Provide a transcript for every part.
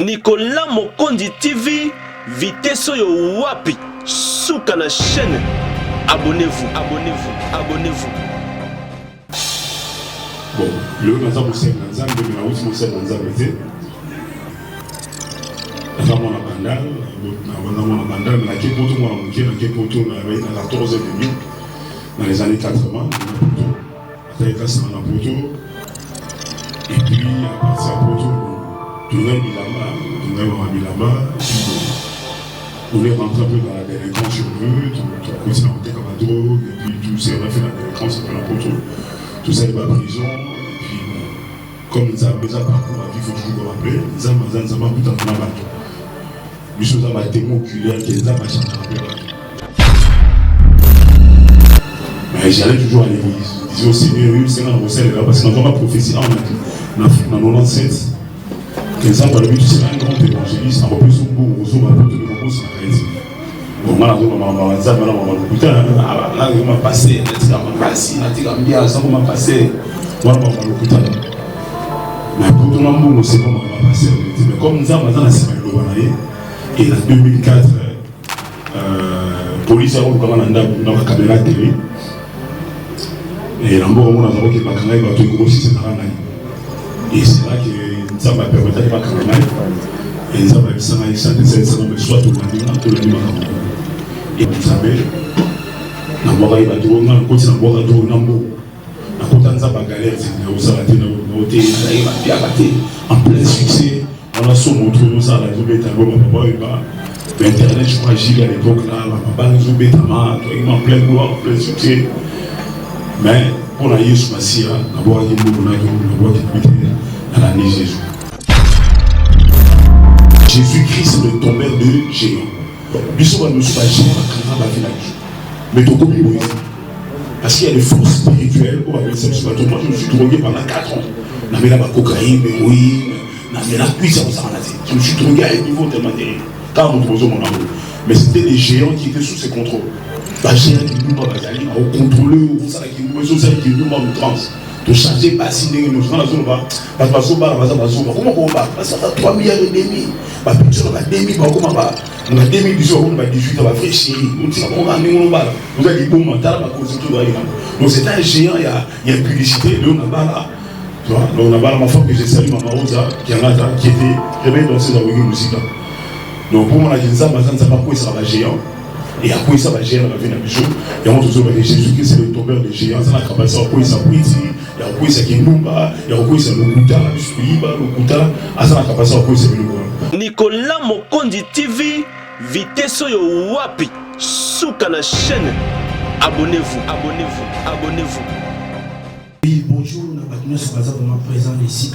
Nicolas Mokondi TV, vitesse yo wapi, souka na chaîne. Abonnez-vous, abonnez-vous, abonnez-vous. Bon, le Naza Moussel Nanzam, le Naouti Moussel Nanzam était. Naza Mona Bandal, Naza Mona Bandal, mais la Képoto Mona Mouké, la Képoto dans la 14e demi, dans les années 80, après classe dans la Poto. Et puis, à partir de Poto, tourner Bilama, on est rentré un peu dans la délinquance sur eux, tout a continué à monter comme un drogue, et puis tout s'est refait la délinquance après la Poto. Tout ça, il va à prison, et puis comme nous avons besoin de parcours, il faut toujours nous rappeler, nous avons besoin de tout à fait mal. Nous avons un témoin oculaire qui est là, mais j'allais toujours à l'église. Je disais au Seigneur, oui, c'est là, on sait là, parce que nous avons une prophétie en 97. 15 ans, tu sais, un grand évangéliste, en plus, on m'a posé le mot, c'est la réalité. Bon, moi, on m'a passé, on m'a passé, mais pour tout le monde, on sait comment on m'a passé. Mais comme nous avons dans et en 2004, police a eu une caméra télé. Et là, on a vu que la caméra est grossie, c'est et c'est là que nous avons permis de faire la caméra. Et nous avons soit tout le monde. Et vous savez, nous avons fait en plein succès. On a son montré nous ça, la Internet, je crois, j'y à l'époque là, papa nous en plein gloire, en plein succès. Mais on a eu ce passé là, d'abord il y a dans la nuit Jésus. Jésus-Christ est le tombeur de géants. Bisous nous sommes pas géants, mais tout comme Moïse. Parce qu'il y a des forces spirituelles. Moi, je me suis drogué pendant 4 ans. Je me suis cocaïne, héroïne, je me suis drogué à un niveau tellement terrible. Car mon amour. Mais c'était des géants qui étaient sous ses contrôles. Les géants qui nous ont contrôlé, qui nous ont trans. De changer, pas signer, nous sommes dans la zone. Parce que comment on va? Parce que 3 milliards et demi. On a 2018, on va faire chérie. On a dit bon mental, donc c'est un géant, il y a une publicité, on a là. On a ma femme que j'ai salué, Maman Rosa, qui était réveillée dans ses origines musique. Donc pour moi, ça va quoi ça va géant. Et après ça va géant, on va venir à Bijou. Et on se dit Jésus-Christ, c'est le tombeur des géants. Ça va ça quoi ça il y a quoi ça qui est Numba, il y a quoi ça le Kuta, le Kuta, ça va ça quoi c'est le Nicolas Mokondi TV, vitesse yo wapi, souka na chaîne. Abonnez-vous, abonnez-vous, abonnez-vous. Oui, bonjour, nous sommes présents ici.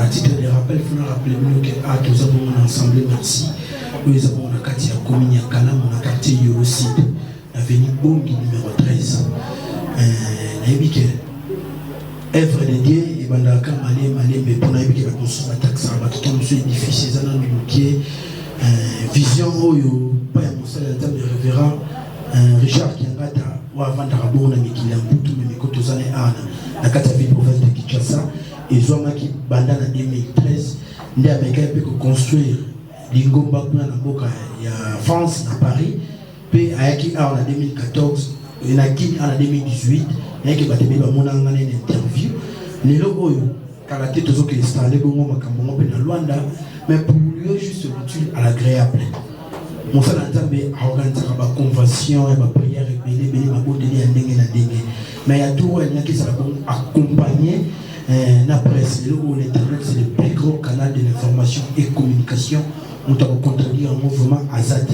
À titre de rappel, il faut rappeler que nous avons ensemble, merci. Nous avons un quartier à Comini, à Kalam, un quartier Yoroside, l'avenue Bongi numéro 13. Œuvre de Dieu, et Bandaka, Malé, mais pour nous, il va construire un taxi, il va tout édifice, il va vision, pas un monstre, le révérend Richard Kiangata, ou avant d'Arabon, mais qui l'a boutou, mais côté aux années Anna, la Kataville province de Kinshasa, et Zouamaki Bandana 2013, nous avons pu construire l'Ingomba pour la Boka, il y a France, à Paris, puis à Yaki en 2014, il y a qui en 2018, il y a qui va te mettre une interview. Les logos, car la tête aux autres qui installent, les bonbons, mais pour lui, juste l'utile à l'agréable. Mon frère Nzambe a organisé une convention, une prière, mais il y a tout qui s'est accompagné. La presse, l'Internet, c'est le plus gros canal de l'information et communication. On a contribué un mouvement à Zate.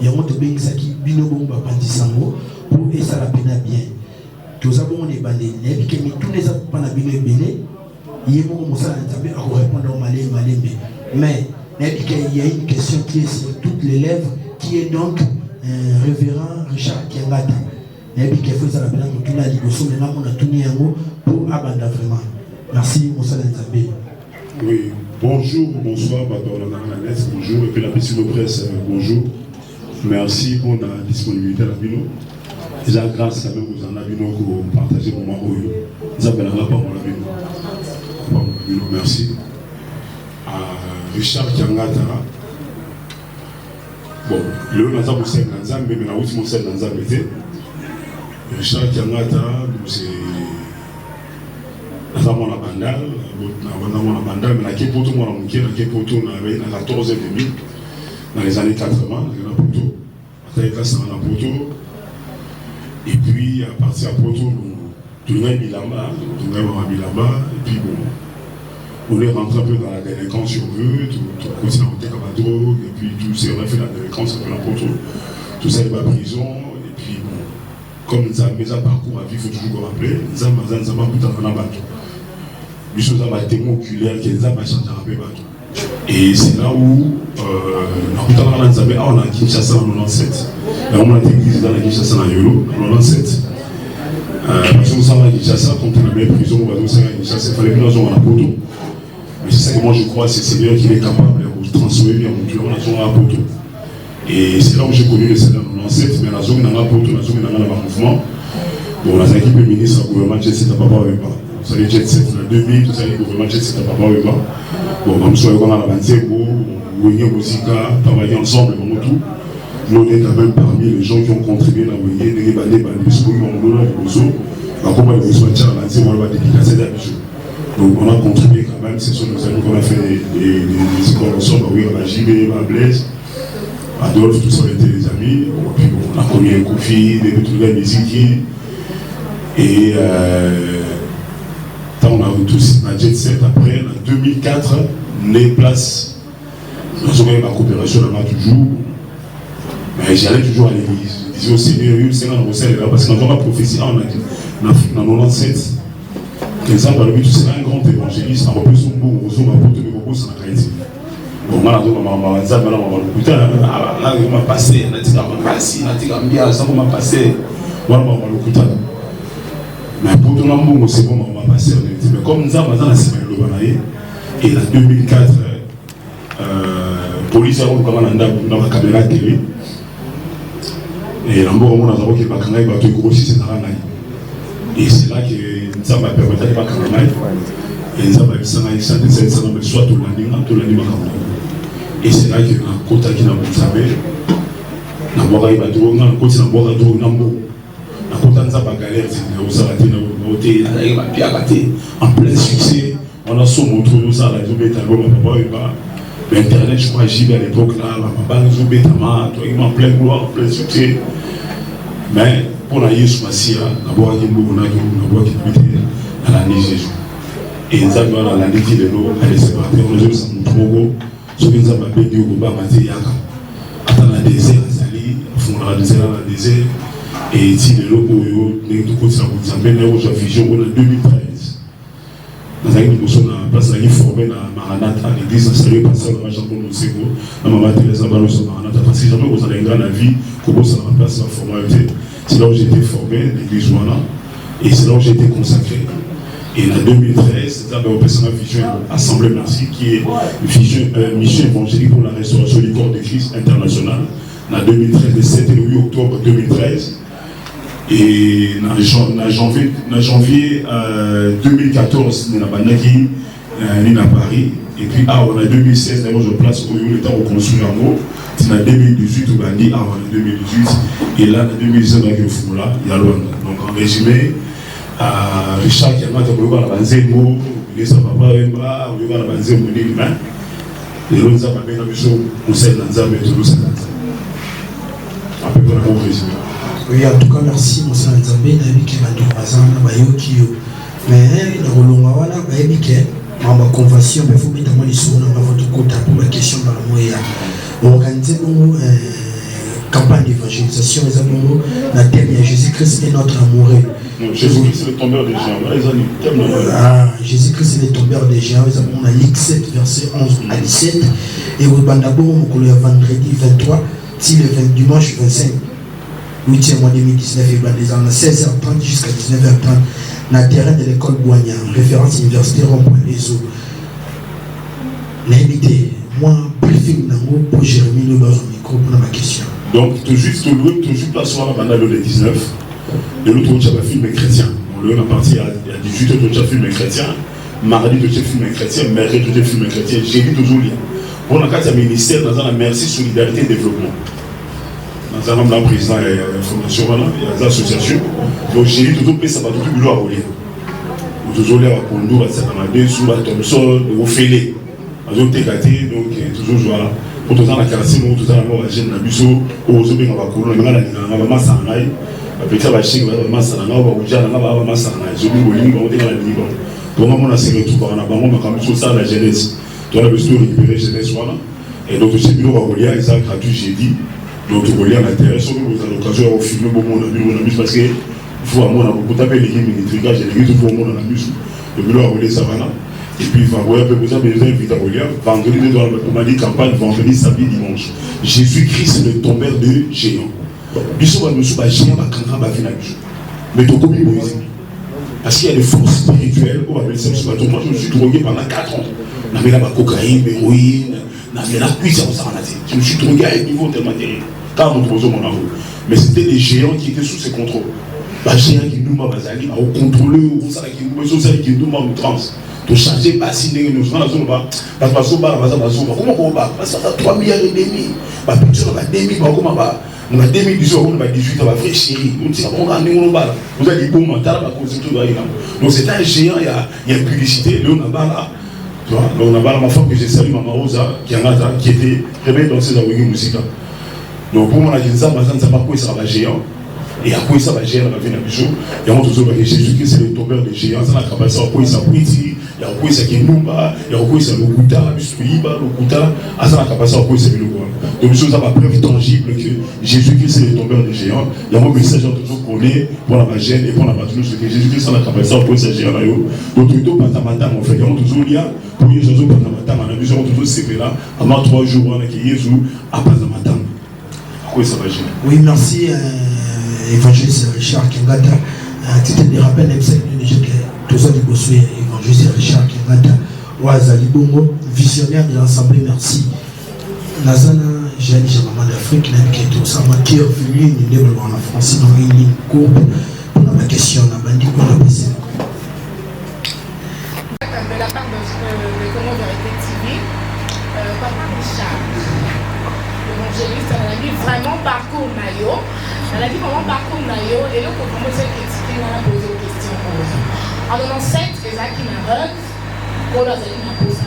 Et on a bien qui binobomba pandisango pour essayer la peine bien. Tous avons des bandés, mais tous les autres pas bien belé. Il y a beaucoup de gens qui répondre au malais. Mais il y a une question qui est sur toutes les lèvres, qui est donc révérend Richard Kiangata. Il faut que ça la peine pour tout la ligoso, mais là on a tourné un mot pour abandonner vraiment. Merci, Moussa Nzambe. Oui, bonjour, bonsoir, bonjour, et puis la petite presse, bonjour. Merci pour la disponibilité à la Bino. Déjà, grâce à nous, vous en avez pour partager le moment où nous avons la parole à la Bino. Merci. Richard Kiangata. Bon, le Naza Moussel Nanzam, mais la route Moussel Nanzam était. Richard Kiangata, c'est. Naza Mona Bandal, mais la Kepoto Mona Mouké, la Kepoto n'avait 14h30 dans les années 80, dans la Poto. Après, classe dans la Poto. Et puis, à partir de Poto, tout le monde est là-bas, et puis bon. On est rentré un peu dans la délinquance si on veut, tout côté comme la drogue, et puis tout ça, on a fait la délinquance un peu n'importe où. Tout ça, il va à prison, et puis bon, comme ça, mais ça parcours à vie, il faut toujours le rappeler, ça m'a coûté un bateau. Les choses à témoin oculaire, qui est à changer un peu bateau. Et c'est là où, on a Kinshasa en 97. Là, on a été église dans la Kinshasa en Yolo, en 97. Parce que nous sommes à Kinshasa, quand on a mis prison, on va nous à Kinshasa, il fallait que nous ayons un poteau. Mais c'est ça que moi je crois, c'est Seigneur qui est capable de transformer bien mon la zone à poteau. Et c'est là où j'ai connu le Seigneur en 97, mais la zone dans la poteau, la zone dans le mouvement. Bon, la équipe ministre, le gouvernement Jet Set, Papa Weba. Vous savez, Jet Set, en 2000, vous savez, le gouvernement Jet Set, Papa Weba. Bon, comme ça, on a la Banzego, Wenya Mosika, travailler ensemble, on tout. Nous, on est quand même parmi les gens qui ont contribué dans Wenya, les Baldé, Baldé, comment ils vont se on va dédicacer d'habitude. Donc on a contribué quand même, c'est sur nos amis qu'on a fait des écoles ensemble, oui, on a JB, à Blaise, Adolphe, tout ça, on était les amis. Puis on a connu un Kofi, des trucs de musique. Et on a tous la Jet Set après, en 2004, les places, nous avons eu ma coopération là-bas toujours. Mais j'allais toujours à l'église. Je disais au Seigneur, oui, le Seigneur nous recèle là, parce que dans la prophétie, on a dit, dans 97, quelqu'un par le but, c'est un grand évangéliste, on a plus son beau, on a porté le beau, ça n'a pas été. Bon, on a dit, on m'a passé, on a dit, on m'a passé, on a dit, on m'a passé, on m'a passé. Mais pour tout le monde, c'est bon, on m'a passé, on a dit, mais comme nous avons la semaine de l'Obanaye, et en 2004, police a eu dans la caméra télé. Et l'ambo on a qui va canal bateau gros c'est dans la et c'est là que ça m'a permis d'aller pas canal et ça m'a ça m'a soit tout l'année et c'est là que la côte qui n'a pas savé na boire il bateau na côte na boire bateau nambo na côte ça pas galère c'est au salaté na hôtel na il va bien en plein succès on a son moto nous ça la jobé talbo papa et pas Internet, je crois, j'y vais à l'époque là, ma banque Zoubé Tama, toi, il m'a plein gloire, plein succès. Mais pour la Yesu Massia, d'abord, il y a la Nigeria. Et nous avons la Nigeria de l'eau, elle est séparée, on a joué dans mon Togo, ce que nous avons appelé au Goba Maté Yaka. Attends, la désert, Zali, on a la désert, et ici, de l'eau, nous avons côté ça, vous avez une vision en 2013. Nous avons formé dans Maranatha, l'église installée par ça, dans Jean-Paul Moussego, dans Maman Teresa Balos Maranatha, parce que jamais vous avez une grande vie, comment ça va passer la formalité. C'est là où j'ai été formé, l'église Joana, et c'est là où j'ai été consacré. Et en 2013, c'est là où on a vision Assemblée Merci, qui est une mission évangélique pour la restauration du corps de Christ international. En 2013, le 7 et le 8 octobre 2013. Et en janvier 2014, on a Banaki, à Paris. Et puis, on a 2016, d'abord, je place où l'État reconstruit en haut. C'est en 2018, on a dit, en 2018. Et là, en 2017, on a vu là, il y a Londres. Donc, en résumé, Richard qui a dit, on va la Banzemo, il sa papa, on va la Banzemo, on est humain. Et l'autre, ça va bien, on sait dans ça, mais tout ça, à peu près, on résumé. Oui, en tout cas, merci, M. Nzambe, qui m'a dit que mais la convention, il faut mettre les sous dans votre côté pour la question de la moyenne. On organise une campagne d'évangélisation, la thème Jésus-Christ est notre amoureux. Jésus-Christ est le tombeur des géants. Jésus-Christ est le tombeur des géants. On a Luc 7, verset 11 à 17. Et au Bandabo, on a vendredi 23, si le dimanche 25. 8e mois 2019, et des ans, 16h30 jusqu'à 19h30, dans le terrain de l'école Boignan, référence universitaire Rond-Point-les Eaux. L'invité, moi, briefing pour Jérémy, nous dans un micro pour ma question. Donc, toujours la soirée, pendant le 19, de l'autre côté, j'avais film chrétien. On est parti à 18h, j'ai film chrétien. Mardi, j'ai film chrétien. Mercredi, j'ai film chrétien. J'ai dit toujours lien. On a quatre ministères dans la merci, solidarité et développement. Dans un nombre de président et information, il y a des associations. Donc j'ai eu tout le ça va tout le monde à voler. Toujours là, pour nous, ça va deux sous la Thomson, au Félé. Donc toujours jouer pour tout ça, la caractère, tout ça, la jeune, la biseau, aux autres, on va courir, on va la masse en aïe. Après ça, on va chier, on va masse en aïe, on va bouger, on va masse en aïe. Je vais vous dire, on va dire la ligne. Pour moi, on a serré tout par en avant, on a comme ça la jeunesse. Tu as besoin de récupérer jeunesse, voilà. Et donc, c'est bien, on va relier à ça, gratuit, j'ai dit. Donc, on va relier à l'intérêt, sur nous, à l'occasion, on filme beaucoup, on a vu, parce que, il faut à moi, on a beaucoup tapé les games, les trigages, j'ai vu tout le monde, on a vu. Le bureau a relié ça, voilà. Et puis, il va voir un peu besoin, mais je vais inviter à relier. Vendredi, on m'a dit campagne, vendredi, samedi, dimanche. Jésus-Christ, le tombeur de géants. Bisous, nous sommes géants, ma vie, mais tout comme il parce qu'il y a des forces spirituelles, moi je me suis drogué pendant 4 ans. On avait la cocaïne, l'héroïne, on avait la puissance en Asie. Je me suis drogué à un niveau tellement terrible. Car nous posons mon amour. Mais c'était des géants qui étaient sous ses contrôles. Les géants qui nous bazali, au contrôleur, qui nous m'ont trans. De changer, pas signer, nous sommes dans la zone, parce que nous sommes comment on va, parce que 3 milliards et demi, ma picture va 2 000, comment on va. On a 2018, on a 18, on va faire chérie. On a dit, vous avez dit, bon, on a donc c'est un géant, il y a une publicité, là on a là. Tu vois, on a ma femme que j'ai salué, Maman Rosa, qui était très bien dans ses awigés musicales. Donc pour moi, on a dit ça, ça va quoi, ça va géant. Et à quoi ça va gérer la vie de la bichou. Il y a toujours Jésus-Christ, c'est le tombeur des géants, ça n'a pas ça, quoi ça il y a quoi ça qui est Numba, il y a quoi ça le Kuta, le Kuta, ça n'a pas ça, quoi c'est le quoi. Donc il y a une preuve tangible que Jésus-Christ, c'est le tombeur des géants. Il y a un message toujours qu'on est pour la gêne et pour la bataille, que Jésus-Christ, ça n'a pas ça, quoi c'est géant là. Donc tout le temps, on fait, il y a toujours lien, pour les gens, on a besoin de toujours séparer là, avant 3 jours, on a qui Jésus, à Pantamatam. À quoi ça va gérer? Oui, merci. Évangéliste Richard Kengata, titre de rappel, tous les bossués, évangéliste Richard Kengata, Ouazali Bongo, visionnaire de l'Assemblée, merci. Nazana, j'ai dit, maman d'Afrique, qui est tout ça, qui est venu, nous développons en France, dans une ligne courbe, pour la question, on a bandit, on a passé. De la part de Congo Vérité TV, Papa Richard, l'évangéliste, on a dit vraiment parcours maillot. On a dit comment parcours nayo et là pour commencer à critiquer on a posé des questions en 2007 les acquis n'aveugle pour leur donner une pose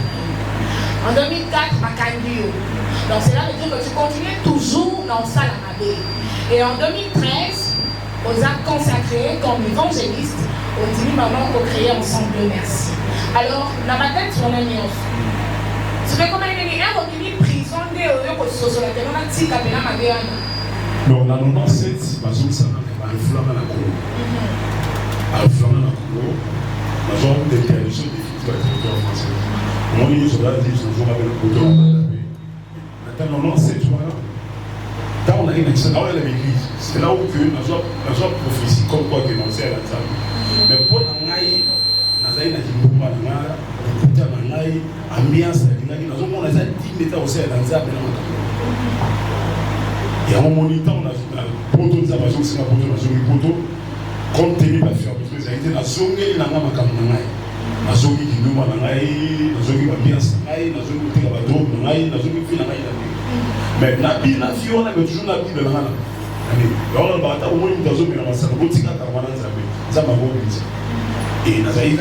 en 2004 à Kandio donc c'est là de dire que tu continues toujours dans ça la mabé et en 2013 on a consacré comme évangéliste on dit maintenant qu'on crée ensemble merci alors dans ma tête on a mis en tu fais comment il est un revenu prison de la télé on a dit qu'à la mabé donc, dans le 97, parce que ça a un flamme à la cour. Un flamme à la cour, la zone d'interdiction définitive de la territoire français. On dit que ça va dire que ça va avec le côté, on va taper. Maintenant, dans le 97, quand on a une excellente, on a l'église. C'est là où la zone prophétie, comme quoi que l'on sait à la table. Mais pour la naïe, la zaï n'a dit pas de mal, le côté de la naïe, ambiance, la zone où on a dit que l'on sait à la table. Et à un moment donné, on a proto de la maison, c'est la proto, compte tenu de la fermeture, ça a été la zone qui n'a pas de la zone qui nous a dit, la zone qui va bien se faire, la zone qui va drogue, la zone qui fait la maille. Mais la vie, la vie, on a toujours la vie de la maille. Alors, on va avoir une zone qui va se faire, on va se faire, ça va se et nous avons été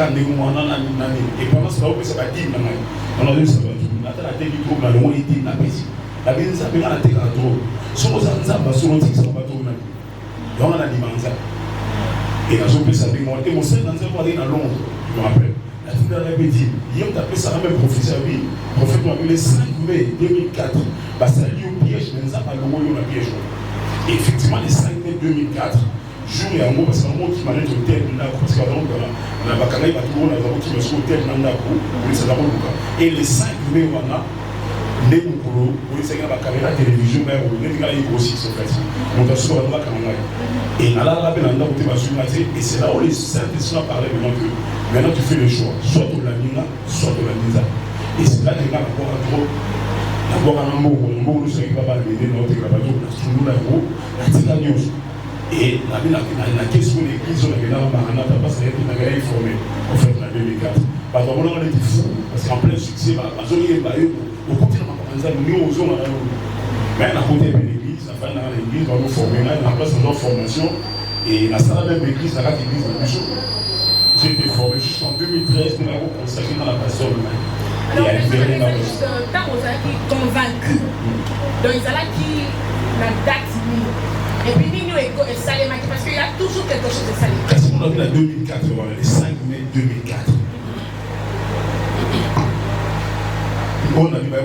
et pendant ce temps, ça va dire, on a dit, ça va dire, on a dit, on a dit, on a dit, la vie nous a bien la tête à trop. Si nous avons ça, nous avons dit que ça va trop. Donc on a dit et la zone peut s'appeler moi. Et mon seul dans un aller à Londres, je me rappelle. La toute dernière répétition, il y a tapé ça même professeur vie. Prophète m'a dit le 5 mai 2004, bah ça lié au piège, mais nous avons pas le mot au piège. Et effectivement, le 5 mai 2004, jour et un mot, parce qu'un mot qui m'a dit au tel n'a parce que donc on a bacalé pas tout le monde, on a qui me sur tel n'a pas pour les salariés. Et le 5 mai on a les moukoulou, pour les la caméra télévision, mais on est là, il grossit ce fait. Donc, on a la caméra. Et là, et c'est là où les Saint-Esprit parlaient maintenant tu fais le choix, soit de la Nina, soit de la Nisa. Et c'est là que les gars d'abord à trop. D'abord à un mot, nous savons pas mal de notre gravature, la news. Et la question de l'église, on a vu là, parce qu'il y a informé, en fait, en 2004. Parce qu'on a été fou, parce qu'en plein succès, on a au côté de nous osons mais à côté de l'église, à la fin de l'église, on va nous former, on a place de formation et la salle même l'église, la l'église de Bouchon. J'ai été formé jusqu'en 2013, nous l'avons consacré dans la passion de Maï. Alors, juste tant qu'on est convaincu, donc ils ont qui la date et puis nous et Salé parce qu'il y a toujours quelque chose de Salé. Parce qu'on a vu la 2004, le 5 mai 2004. On a vu la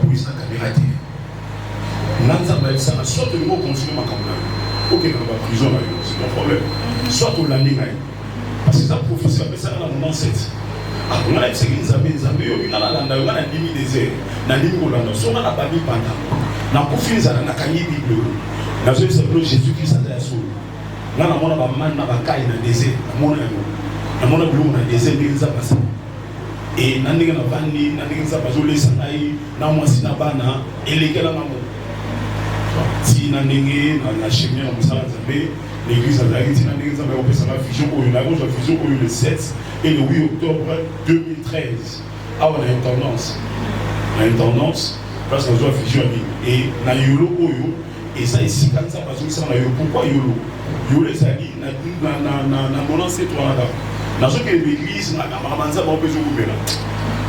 police à la caméra TV. Soit le mot continue ma caméra. Ok, dans la prison, c'est mon problème. Soit au landing, parce que ça professeur appelle ça dans mon ancêtre. On a essayé de nous on a limite des airs, on a limite de l'Olanda, on a pas mis pendant. On a confié ça dans la cahier Bible. On a dit que Jésus-Christ a été sauvé. On a dit que man n'a pas caillé dans le désert, on a dit que dans le désert, il a passé. Et on a dit que dans le désert, on a passé les sanaï, on a dit que et les gars si on a dit que la chimie, on a dit l'église a dit que la fusion le 7 et le 8 octobre 2013. Ah, on a une tendance. On a une tendance parce qu'on doit fusion et na yolo oyo et ça ici quand ça parce que ça na yolo pourquoi yolo yolo ça dit na mon ancêtre là dans ce que l'église na manza ba besoin de là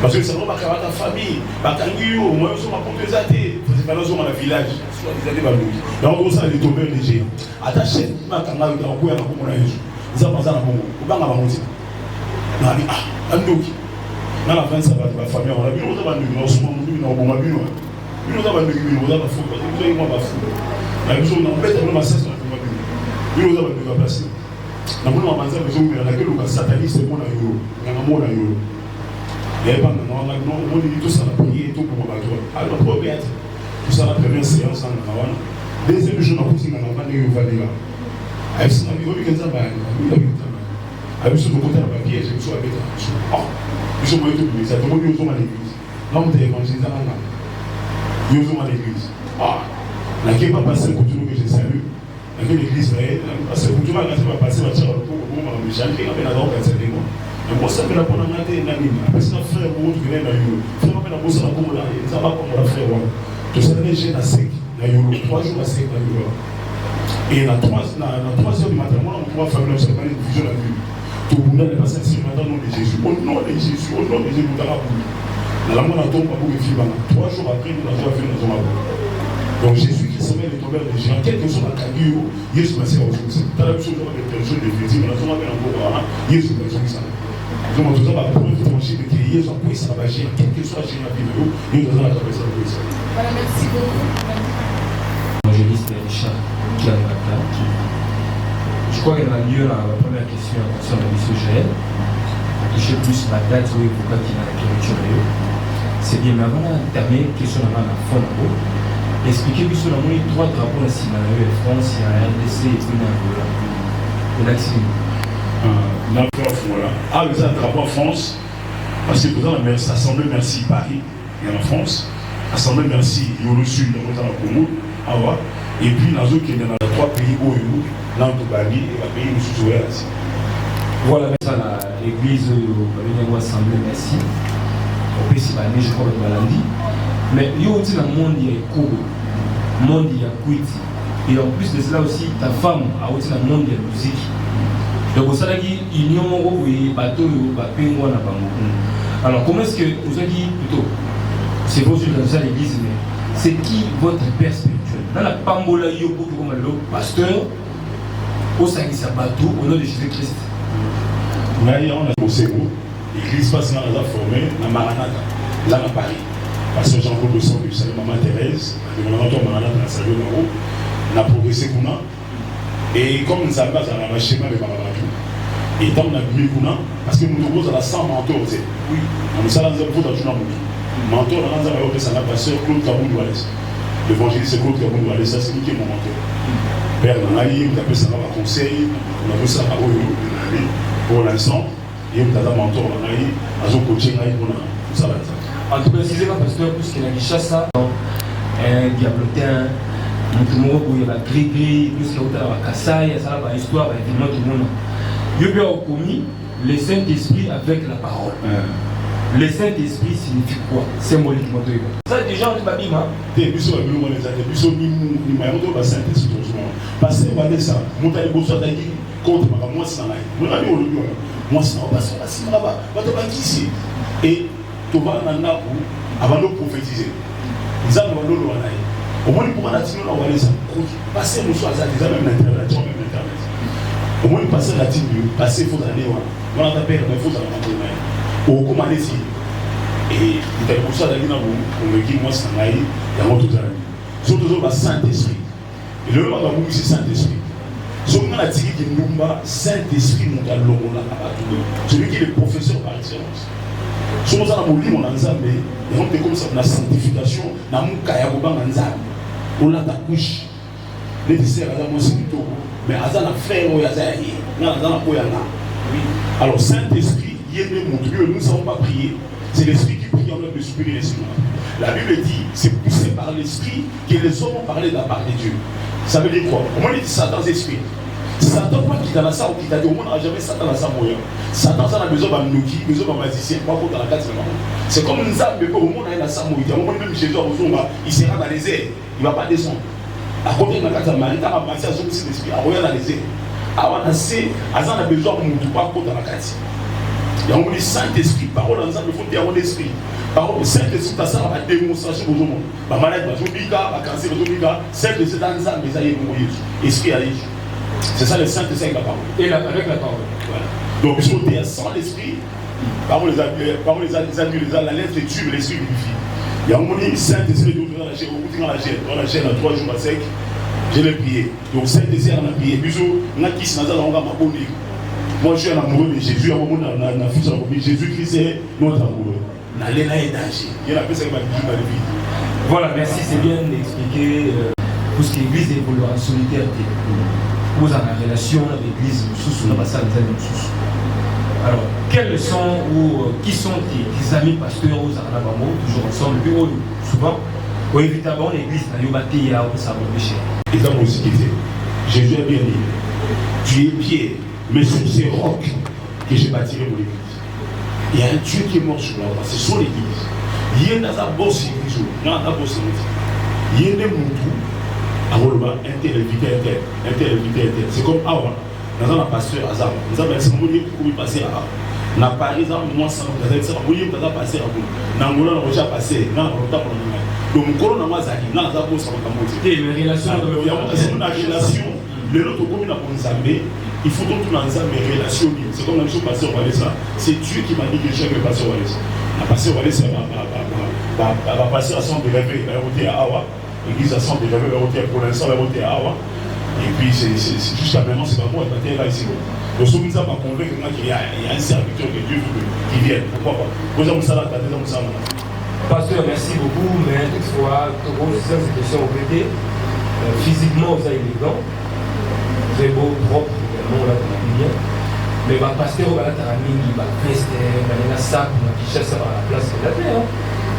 parce que ça va pas ta famille ba kangiyo moi je ma compte zaté c'est pas dans le village soit des années ba louis donc on ça les tomber les géants attaché ma kanga dans ko ya na ko na yesu ça manza na bongo ko banga ba moti na bi andoki na la fin ça va la famille on a vu on va nous on na bongo bino bino za ba ndoki bino za ba fou parce que moi ba fou la biso na bête na ma session na bino za ba ndoki ba passer na mona manza bezo na la kelo ka sataniste mona yo na mona yo et ben non on dit tout ça la prière tout pour ba toi alors première tout ça la première séance en Kawana deuxième jour na kuti na ba ne yo va là ai sina bi obi kenza ba ni ai biso ko ta ba piège biso abeta ah biso mo to bi ça to mo yo zo ma l'église l'homme d'évangéliser là yo zo ma l'église ah na qui pas passer pour tout que je salue na que l'église parce que tout va passer va tirer pour ma méchant qui a peine à donc ça dit moi moi ça me la pour na ngate na nini parce que frère ou tu viens na yo frère me na bossa na comme là ça va comme la frère ouais tout ça les jeunes à sec na yo 3 jours à sec na yo et na 3h du matin moi on trois familles on s'est pas une vision la vue tout le monde est passé sur le nom de Jésus au nom de Jésus au nom de Jésus dans la boue la mona tombe pas pour me filmer 3 jours après nous avons fait nos hommes donc Jésus qui se met les tombeurs des gens quel que soit la caillou Jésus m'a servi aussi t'as la chose avec des choses définitive on a toujours bien encore Jésus m'a servi ça donc tout ça va pour franchir de que Jésus a pris ça va agir quel que soit la vie de nous Jésus a traversé la vie voilà merci beaucoup évangéliste Richard Kiamata je crois qu'il y a lieu à la première question sur le monsieur Joël toucher plus la date où il faut qu'il y ait la clôture c'est bien mais avant de terminer question à la fin expliquez-moi sur la moitié 3 drapeaux nationaux de France, il y a un RDC et puis Angola. Et l'accident. Ah, vous avez un drapeau en France, parce que vous avez l'Assemblée Merci Paris, il y a en France, l'Assemblée Merci Yolo Sud, dans le Congo, et puis dans qui est dans les 3 pays où il y a Bali et le pays où il y a voilà, ça l'église de l'Assemblée Merci. Au pays, je crois que c'est Malandi. Mais il y a aussi dans le monde, il y a Kobo, le monde, il y a Kwiti. Et en plus de cela aussi, ta femme a aussi dans le monde, il y a musique. Donc, vous savez qu'il y a un bateau, un alors, comment est-ce que vous avez dit plutôt, c'est vos yeux dans l'église, mais c'est qui votre père spirituel? Dans la Pambola, il y a beaucoup comme le pasteur, au sein de ce bateau, au nom de Jésus-Christ. On a posé l'église passe dans la formée, dans Maranatha, là à Paris. Parce que Jean-Paul II, je salue Maman Thérèse, on a progressé et comme nous savons, ça a un schéma de Maman. Et tant qu'on a mis parce que nous avons 100 mentors. Oui, nous avons un mentor, c'est la pasteur Claude Kaboul-Doualès. L'évangéliste Claude Kaboul-Doualès, ça c'est lui qui est mon mentor. Père Nanaï, vous appelez ça un conseil, on a vu ça pour l'instant, et vous avez un mentor, on a un coaching pour ça. En tout cas, précisément, pasteur, puisqu'il a dit ça, un diablotin, il y a la gris-gris, puisqu'il y a la Kassai, ça va histoire, évidemment, tout le monde. Dieu a commis le Saint-Esprit avec la parole. Le Saint-Esprit signifie quoi? Symboliquement. Ça, déjà, on est pas bim. Des bisous à nous, les amis, bisous, ni maillot, pas Saint-Esprit. Parce que, voilà, ça, mon taille, beau, d'ailleurs, contre moi, c'est un aïe. Mon ami, on le dit, moi, c'est un bassin, c'est un bas, va te ici. Et, tu vas en avoir avant de prophétiser. Ils ont un lot en aïe. Au moins, pour un latino, on va les passer, nous, soit ça, déjà, même l'Internet. Au moins, passer latino, passer, il faut aller, on a tapé, il faut aller. Au commandé ici. Et il y a beaucoup de choses on me dit, moi, c'est un aïe, il y a un autre aïe. Surtout le Saint-Esprit. Et le nom de la c'est Saint-Esprit. Celui qui a dit qu'il nous a Saint-Esprit, nous a l'homme celui qui est le professeur par excellence. Si nous avons lu mon ensemble, et on est comme ça, la sanctification, nous avons dit on l'a ta couche. Les disciples, moi, c'est plutôt. Mais à ça, frère, il y a alors, Saint-Esprit, nous ne savons pas prier. C'est l'Esprit qui prie en œuvre de supprimer l'Esprit. La Bible dit, c'est poussé par l'Esprit que les hommes ont parlé de la part de Dieu. Ça veut dire quoi? Au moins, il dit Satan Esprit. Satan, pas qui dans la salle ou qui t'a dit, au moins, on n'a jamais Satan dans sa moyen. Satan, ça a besoin d'un nouki, besoin d'un magicien, pas pour dans la carte. C'est comme une âme, mais au moins, on a la salle moyen. Au moins, même Jésus, il sera dans les airs. Il ne va pas descendre. À côté de la carte, il y a un magicien, il l'Esprit, à regarder dans les airs. Avant de passer, on a besoin de nous pas dans la carte. Il y a un Saint-Esprit, parole ensemble, il faut dire un esprit. Parole Saint-Esprit, ça sert à la démonstration aux hommes. La maladie, la cancer, Saint-Esprit, dans ensemble, les aïeux, esprit à l'esprit. C'est ça le Saint-Esprit avec la parole. Et avec la parole. Voilà. Donc, il faut dire sans l'esprit, parole les adultes, la lettre tue, l'esprit vivifie. Il y a un moment, Saint-Esprit, dans la gêne, à 3 jours à sec, je l'ai prié. Donc, Saint-Esprit, on a prié. Bisous, on a qui s'en a on va m'abonner. Moi, je suis un amoureux de Jésus. À un moment, on a fils à Jésus-Christ est notre amoureux. N'allez là et danger. Il y a la personne qui m'a dit dans la vie. Voilà, merci. C'est bien d'expliquer pour ce que l'Église évolue en solidarité. Vous avez la relation avec l'Église, nous pas ça, alors, quels sont ou qui sont tes amis pasteurs aux Arnabamo, toujours ensemble, puis souvent, évidemment, l'Église n'a pas été à ça va pécher. Et dans mon sécurité, Jésus a bien dit, tu es pierre. Mais sur ces rocs que j'ai bâtiré mon église. Il y a un Dieu qui est mort sur la croix, c'est son église. Il y a un boss église, il y a un boss église. Il y a un moutou, c'est comme Awa, dans un pasteur Azam. Nous avons un moyen pour passer à na par exemple, moi, ça va être un moyen pour passer à vous. Nangola, on va déjà passer, non, on va pas donc, mon colonne, moi, ça dit, non, ça va et les relations, il y a une relation, les autres communes à Bonzambé. Il faut donc tout ensemble mes relations. C'est comme la chose passée au Valais. C'est Dieu qui m'a dit que je vais passer au Valais. La passer au Valais, va passer à centre de réveil, va voter à Awa. L'église à centre de réveil, va voter pour l'instant, va voter à Awa. Et puis, jusqu'à maintenant, c'est pas moi, c'est pas terre ici. Donc, si vous ne savez pas convaincre qu'il y a un serviteur de Dieu qui vient, pourquoi pas? Vous avez ça là, vous ça là. Pasteur, merci beaucoup, mais toutefois, pour vous, cette question au PT, physiquement, vous avez élégant, vous avez beau, propre. Mais le pasteur va la mingi, va veste, va sac, va chasse à la place de la terre.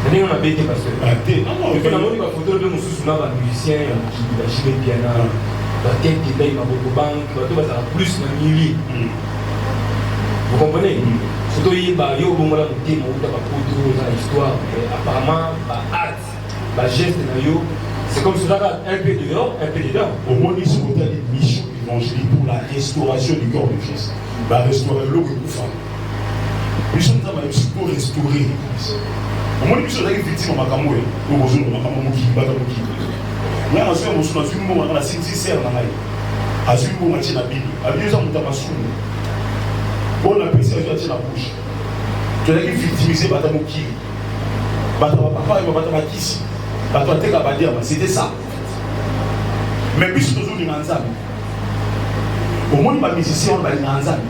On a bêté pasteur. Non, il y a photo de musicien qui va jouer piano, va tête qui paye ma banque, va plus de milliers. Vous comprenez? Surtout, il y a un bon moment où il y a une histoire, apparemment, art, geste, c'est comme si on a un peu dehors, un peu dedans. Au moins, ils sont des missions évangéliques pour la restauration du corps de Christ. Va restaurer l'eau que nous faisons. Nous sommes aussi pour restaurer l'Église. Au moins, nous sommes des victimes de Makamoué. Nous sommes des Makamoué qui battent le Kiba. Nous sommes des Makamoué qui la Saint-Sisère. Nous sommes des Makamoué qui la Bible. Nous sommes des Makamoué on a pensé à la bouche. Tu as été victimisé par ta moquille. Par ta papa et par ta matisse. Par ta tête à badir. C'était ça. Mais puisque nous sommes des ensemble. Au moins, les musiciens ont des ensemble.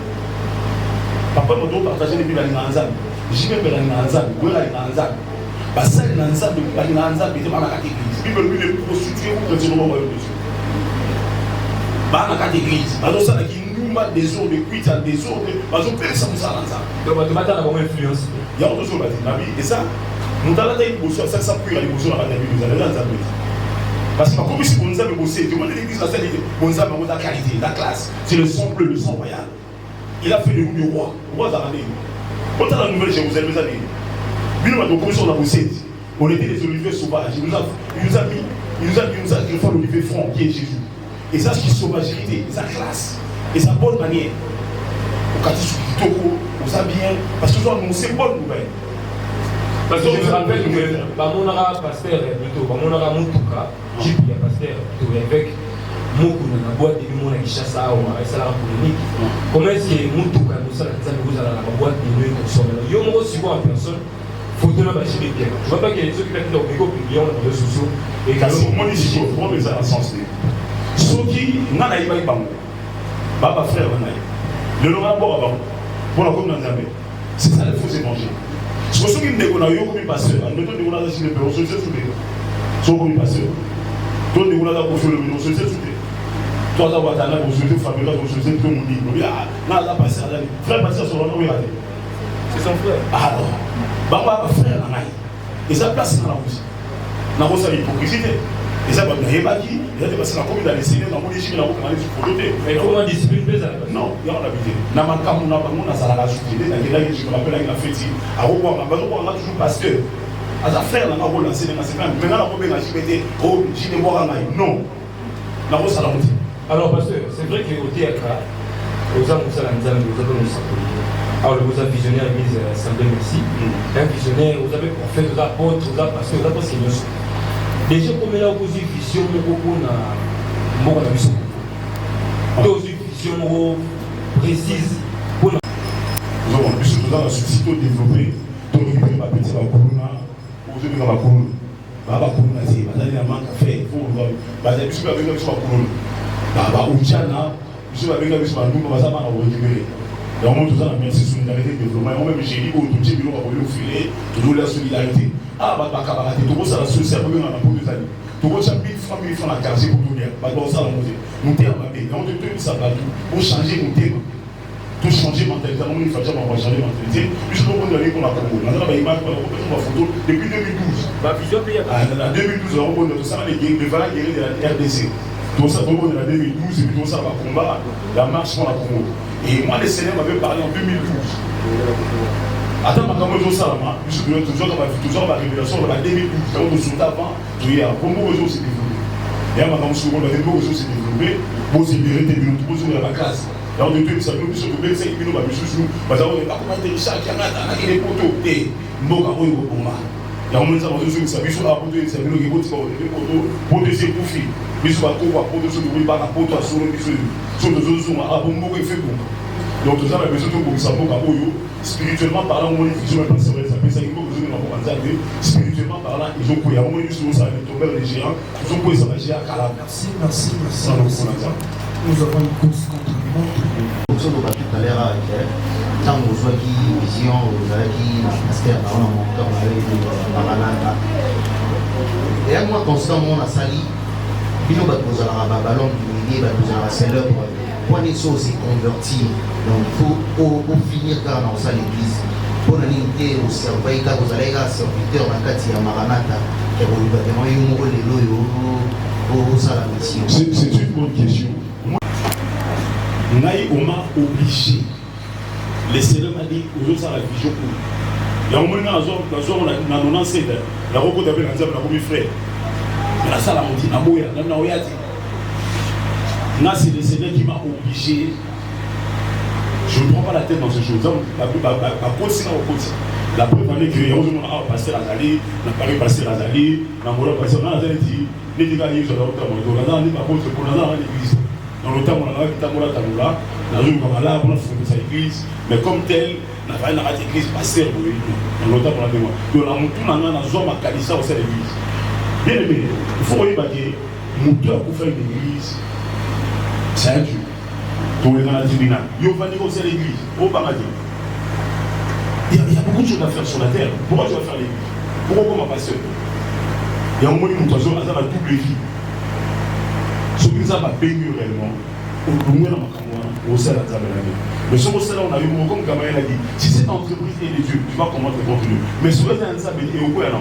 Papa m'a dit partager les billes ensemble. J'y vais vers ensemble. Où est ensemble? Parce que les ensemble, les ensemble, ils sont dans la catégorie. Ils veulent les prostituer ou les hommes. Dans la catégorie. Dans la des ordres, des cuites, des ordres, parce qu'on peut ça comme ça. Donc, tu m'attends à avoir influence. Il y a autre chose à dire. Et ça, nous avons dit que ça s'appuie à l'émotion à la vie, nous allons dans parce que comme si on avait bossé, demande l'église à celle on a la qualité, la classe. C'est le sang bleu, le sang royal. Il a fait le roi. Roi d'Arabie. Quand on a la nouvelle Jérusalem, vous avez On était des oliviers sauvages. Il nous a greffé l'olivier franc qui est Jésus. Et ça, c'est sauvagité, sa classe, et sa bonne manière. Au quartier Kitoko, on s'habille, parce que nous c'est bonne nouvelle. Parce que je me rappelle que mon pasteur plutôt, mon Moutuka, j'ai pris un pasteur plutôt avec Moukou dans la boîte de Mouna Kishasa ou à la polémique. Comment est-ce que Moutuka nous a la boîte de nuit comme ça? Il y a aussi en personne. Photo là, je vais bien. Je vois pas qu'il y a des ceux qui mettent leur mégo publié dans les réseaux sociaux. Et quand c'est mon ici, pour les gens sensés. Ceux qui n'ont pas eu de Baba frère, le nom à bord pour la communauté. C'est ça le faux évangile. Ceux qui ne connaissent pas comme pasteur, en mettant des gens sur les perros, c'est soudé. Sont comme pasteur. Toi, des gens pour faire le ménage, c'est soudé. Toi, tu as pour souhaiter Fabiola, pour souhaiter tout le monde. Ah, là, là, pasteur, frère, pasteur, sur le nom, c'est son frère. Alors. Baba frère na ngai eza place na la musique na kosa l'hypocrisie eza ba na yebaki eza te parce na komi dans les seigneurs na moni chimi na ko kana sur photo mais comment discipline pesa non ya on habité na makamu na bango na sala la soutien na ngela je me rappelle na fête a ko kwa ba ko na toujours pasteur aza frère na ko lancer na 50 mais na ko be na jibete o jine bo ngai non na ko sala musique. Alors pasteur c'est vrai que au théâtre aux hommes ça la nzambe aux hommes ça. Alors, vous avez visionnaire, l'église Assemblée Merci. Un visionnaire, vous avez prophète, vous avez apôtre, vous avez pasteur, vous avez seigneur. Déjà, comme là, vous avez vision, vous avez une vision. Vous avez une vision précise. Nous avons un substitut développé, pour récupérer ma petite corona, pour récupérer ma corona. Baba corona, c'est pas d'aller à manque à faire. Il faut que vous ayez une corona. Baba Oudjana, vous avez une corona, vous avez récupérer. Donc, on a merci sur solidarité de développement. On même j'ai dit au tout début, on va vous filer toujours la solidarité. Ah, bah, bah, tout le monde ça la société, on a pour des années. Tout le monde ça 1000 francs la case pour tout dire. Bah, ça, on dit, nous t'es amabé. On te donne ça partout pour changer mon thème. Tout changer mentalité. On va changer mentalité. Puisque on va aller pour la Congo. On a une image, on va photo depuis 2012. Bah, plusieurs pays. En 2012, on va ça les guerres de la RDC. Tout ça, tout le monde en 2012, et puis tout ça va combattre la marche pour la Congo. Et moi, les Seigneurs m'avaient parlé en 2012. Attends, quand je dis ça, je suis toujours ma révélation en 2012. Quand on se avant, il y a un bon réseau s'est développé. Il y a un bon réseau s'est développé. Pour se libérer, pour se mettre à la classe. Là, on est tous les amis, sur le B5, et puis nous, on va comment Richard qui a des poteaux. Et nous, on va il y a un moment où on a vu sur la poteau, c'est le niveau de poteau, pour des profils. Mais sur la cour, pour des choses qui ne sont pas la poteau, sur le sur les autres, on a bon mot et fait bon. Donc, tout ça, on a besoin de beaucoup spirituellement parlant, on est effectivement pas sur les appels, ça il faut que vous ayez spirituellement parlant, ils ont couillé. À un moment, ils sont tombés les géants, ils ont couillé, ça va gérer à Calab. Merci. Nous avons une course contre le monde. Tout à l'heure, tant que vous avez vision, vous avez master, et à moi, constamment, on a sali, nous avons un ballon du milieu, nous avons un célèbre. Pour les choses se convertir, donc il faut finir dans l'église. Pour l'unité, vous servez, vous allez à serviteur, à Maranatha, et vous c'est une bonne question. On m'a obligé. Les Seigneurs m'ont dit, aux autres, ça la vision pour nous. Il y a un moment, on a 97 ans, la rencontre avec la frère. Mais la salle a dit, c'est le Seigneur qui m'a obligé. Je ne prends pas la tête dans ces choses. La preuve est que il y a un pasteur Azali, n'a pas pasteur Azali, n'a pas pasteur Azali, n'est pas allé sur la route à mon l'église. Dans le temps, on a dit Tamoula, là, on a fait sa église, mais comme tel, on n'a pas une église pasteur pour lui. Dans le temps, on a dit, donc on a un zone à Kalissa au sein de l'église. Bien aimé, il faut voir que mon cœur pour faire une église, c'est un Dieu. Pour les gens à Divina, il va dire c'est l'église. Au paradis. Il y a beaucoup de choses à faire sur la terre. Pourquoi tu vas faire l'église? Pourquoi comme un pasteur? Il y a un moment où nous avons la double vie. Ce qui nous a béni réellement, au moins dans ma campagne, au sein de la table. Mais ce qu'on on a eu, comme Gabriel a dit, si cette entreprise est de Dieu, tu vas comment te continuer. Mais ce que tu as dit, et au quoi il y a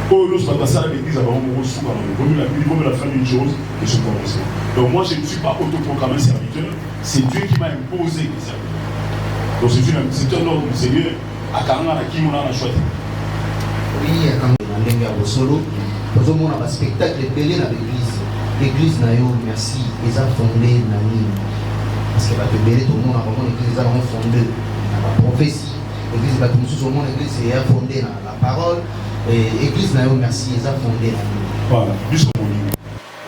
oh, l'autre, ça l'église, avant on la fin d'une chose et je commence. Donc moi, je ne suis pas autoproclamé serviteur, c'est Dieu qui m'a imposé les serviteurs. Donc c'est un ordre du Seigneur, à Karanga, à qui on a choisi. Oui, quand on a un solo, nous avons un spectacle belé dans l'église. L'église n'a eu merci, ils ont fondé Nani. Parce que le belé, tout le monde a vraiment l'église, ils ont fondé la prophétie. L'église, tout le monde l'église, ils ont fondé la parole. Et l'église n'a eu merci, ils ont fondé Nani. Voilà, jusqu'au bout.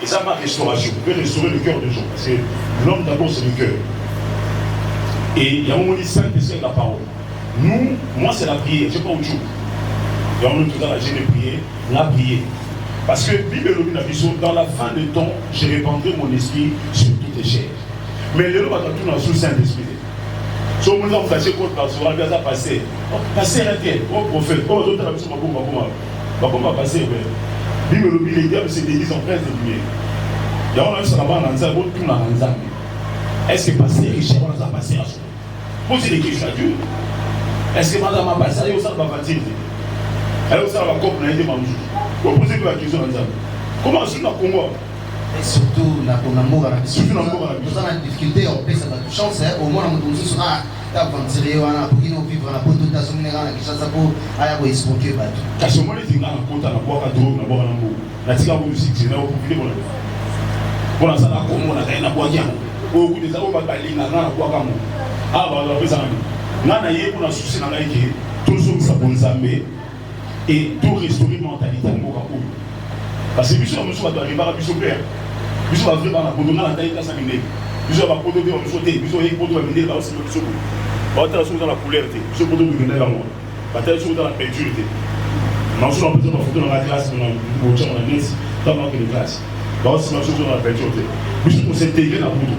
Et ça ma restauration. Vous pouvez restaurer le cœur des gens. Parce que l'homme d'abord, c'est le cœur. Et il y a un moment dit simple, c'est la parole. Nous, moi, c'est la prière, je n'ai pas autre chose. Il y a un moment tout à l'heure, j'ai prié, la prière. Parce que Bible dans la fin des temps, je répandrai mon esprit sur toutes les chairs. Mais le va tout dans sous Saint-Esprit. Si on a passé contre la soirée, il y a passé. Passer un tel, oh prophète, oh d'autres la mission, comment passer. Bible les diables c'est l'église en prince de lumière. Il y a un seul avant dans un tout dans un. Est-ce que passer Richard on a passé à ça? Posez des questions à Dieu. Est-ce que madame a passé à ça va bâtir? Alors ça va couper les manger. Posez la question à ça. Comment est-ce qu'on a Congo? Et surtout la Congo à la surtout la Congo à la nous avons une difficulté on peut ça va chance au moins on nous sera avancer on a pour nous vivre la pointe de ta zone là qui ça pour aya ko expliquer ba tout parce que moi les dinga na kota na boka drogue na boka na mbo na tika vous succès na profiter pour ça la Congo na kaina boka o ku des abo ba balinga na boka mo ah ba ba pesa na ye pour na souci na ngai toujours ça bon zambe et tout restaurer mentalité mboka ko parce que biso muso ba arriver à biso père biso va vraiment na bondo na taille ça mine biso va podo de biso te biso e podo va mine ba aussi biso ba ta sur dans la couleur te biso podo de mine la mo ba ta sur dans la peinture te non sur la peinture photo dans la classe dans le champ dans net dans la classe ba aussi sur dans la peinture te biso pour s'intégrer na bondo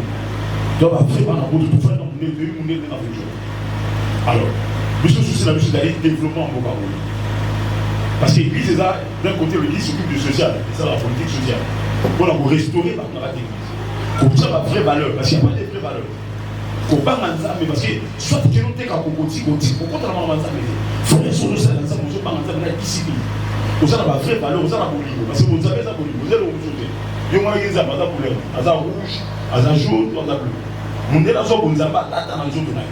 donc va vraiment na bondo tout faire dans mon na peinture alors biso souci la biso d'aller développement en Boka. Parce que l'église, d'un côté, l'église s'occupe du social, c'est ça la politique sociale. On a restaurer par l'église. Comme ça, la vraie valeur, parce qu'il n'y a pas de vraie valeur. Qu'on parle ensemble, parce que soit que l'on t'ait qu'à côté, pourquoi tu as ensemble? Il faut rester ensemble, on se parle ensemble, la discipline. Vous avez la vraie valeur, vous avez la politique. Parce que vous avez la politique, vous avez le rouge. Il y a l'église, vous avez la couleur, vous avez rouge, vous avez jaune, vous avez bleu. Vous avez la zone, vous avez la zone, vous avez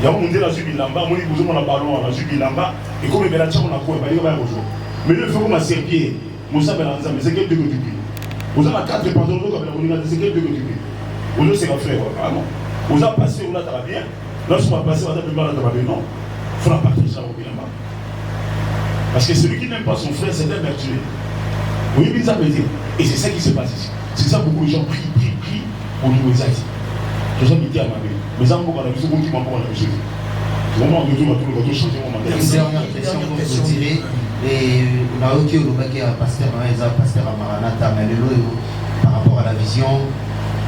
il y a un monde qui a subi l'amba, moi je vous ai ballon, on a subi l'amba, et comme il y a la chambre, on a quoi, il y a un jour. Mais le fait qu'on a servi, nous savons l'ensemble, c'est quel de côté. Vous avez 4 pantalons, on a dit c'est quel de côté. Vous avez c'est la frère, vraiment. Vous avez passé, on a travaillé bien. Lorsqu'on va passer, on a travaillé non. Il faut la partager ça au Bilamba. Parce que celui qui n'aime pas son frère, c'est un vertueux. Vous voyez, ça veut dire. Et c'est ça qui se passe ici. C'est ça beaucoup de gens prient pour nous exact. Je suis invité à ma vie. Mais en beaucoup de gens qui m'ont pas vu. Vraiment, de tout, on va changer mon mandat. Une dernière question que vous direz. Et on a aussi le bac à pasteur à Maranatha, mais par rapport à la vision,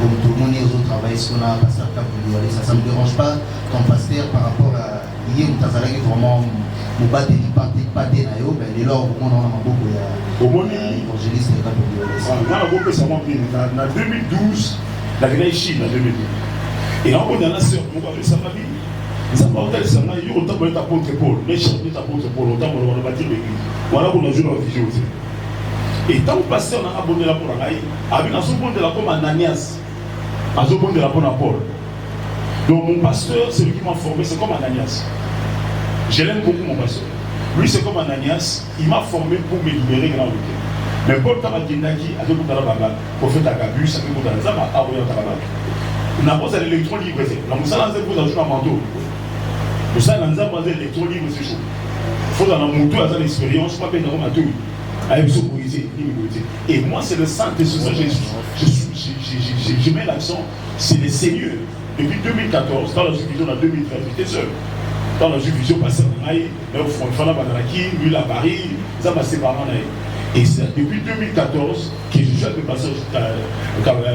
comme tout le monde est aux autres travail, ce qu'on a pasteur Kabouliwale, ça ne me dérange pas, ton pasteur par rapport à hier où tu as vraiment mon bat et pas des naïos, mais dès lors, on a beaucoup d'évangélistes et Kabouliwale. On a beaucoup ça monté en 2012, la grève Chine en 2012. Et en on a la sœur, on va faire sa famille. Ça va être ça, il y a autant de apôtres Paul, les chefs d'apôtres Paul, autant on va bâtir l'église. Voilà qu'on a joué dans la vision aussi. Et tant que pasteur on a abonné la pour la caille, avec un second de la pomme à Ananias, un second de la pomme à Paul. Donc mon pasteur, c'est lui qui m'a formé, c'est comme Ananias. Je l'aime beaucoup mon pasteur. Lui c'est comme Ananias, il m'a formé pour me libérer grand week-end. Mais Paul Tamakindaki, avec le prophète Agabus, avec le prophète Zama, a envoyé un tabac. On a posé l'électron libre, la moussala c'est pour ajouter un manteau. Le ça dans un électron libre c'est chaud. Il faut dans la moto avoir l'expérience, pas bien dans ma tour. Avec ce policier, et moi c'est le Saint-Esprit. Je mets l'accent, c'est le Seigneur. Depuis 2014, dans la vision en 2013, j'étais seul. Dans la vision passée en Aïe, il fallait Banaraki, lui la Paris, ça m'a séparé en Aïe. Et c'est depuis 2014 que je suis avec le passage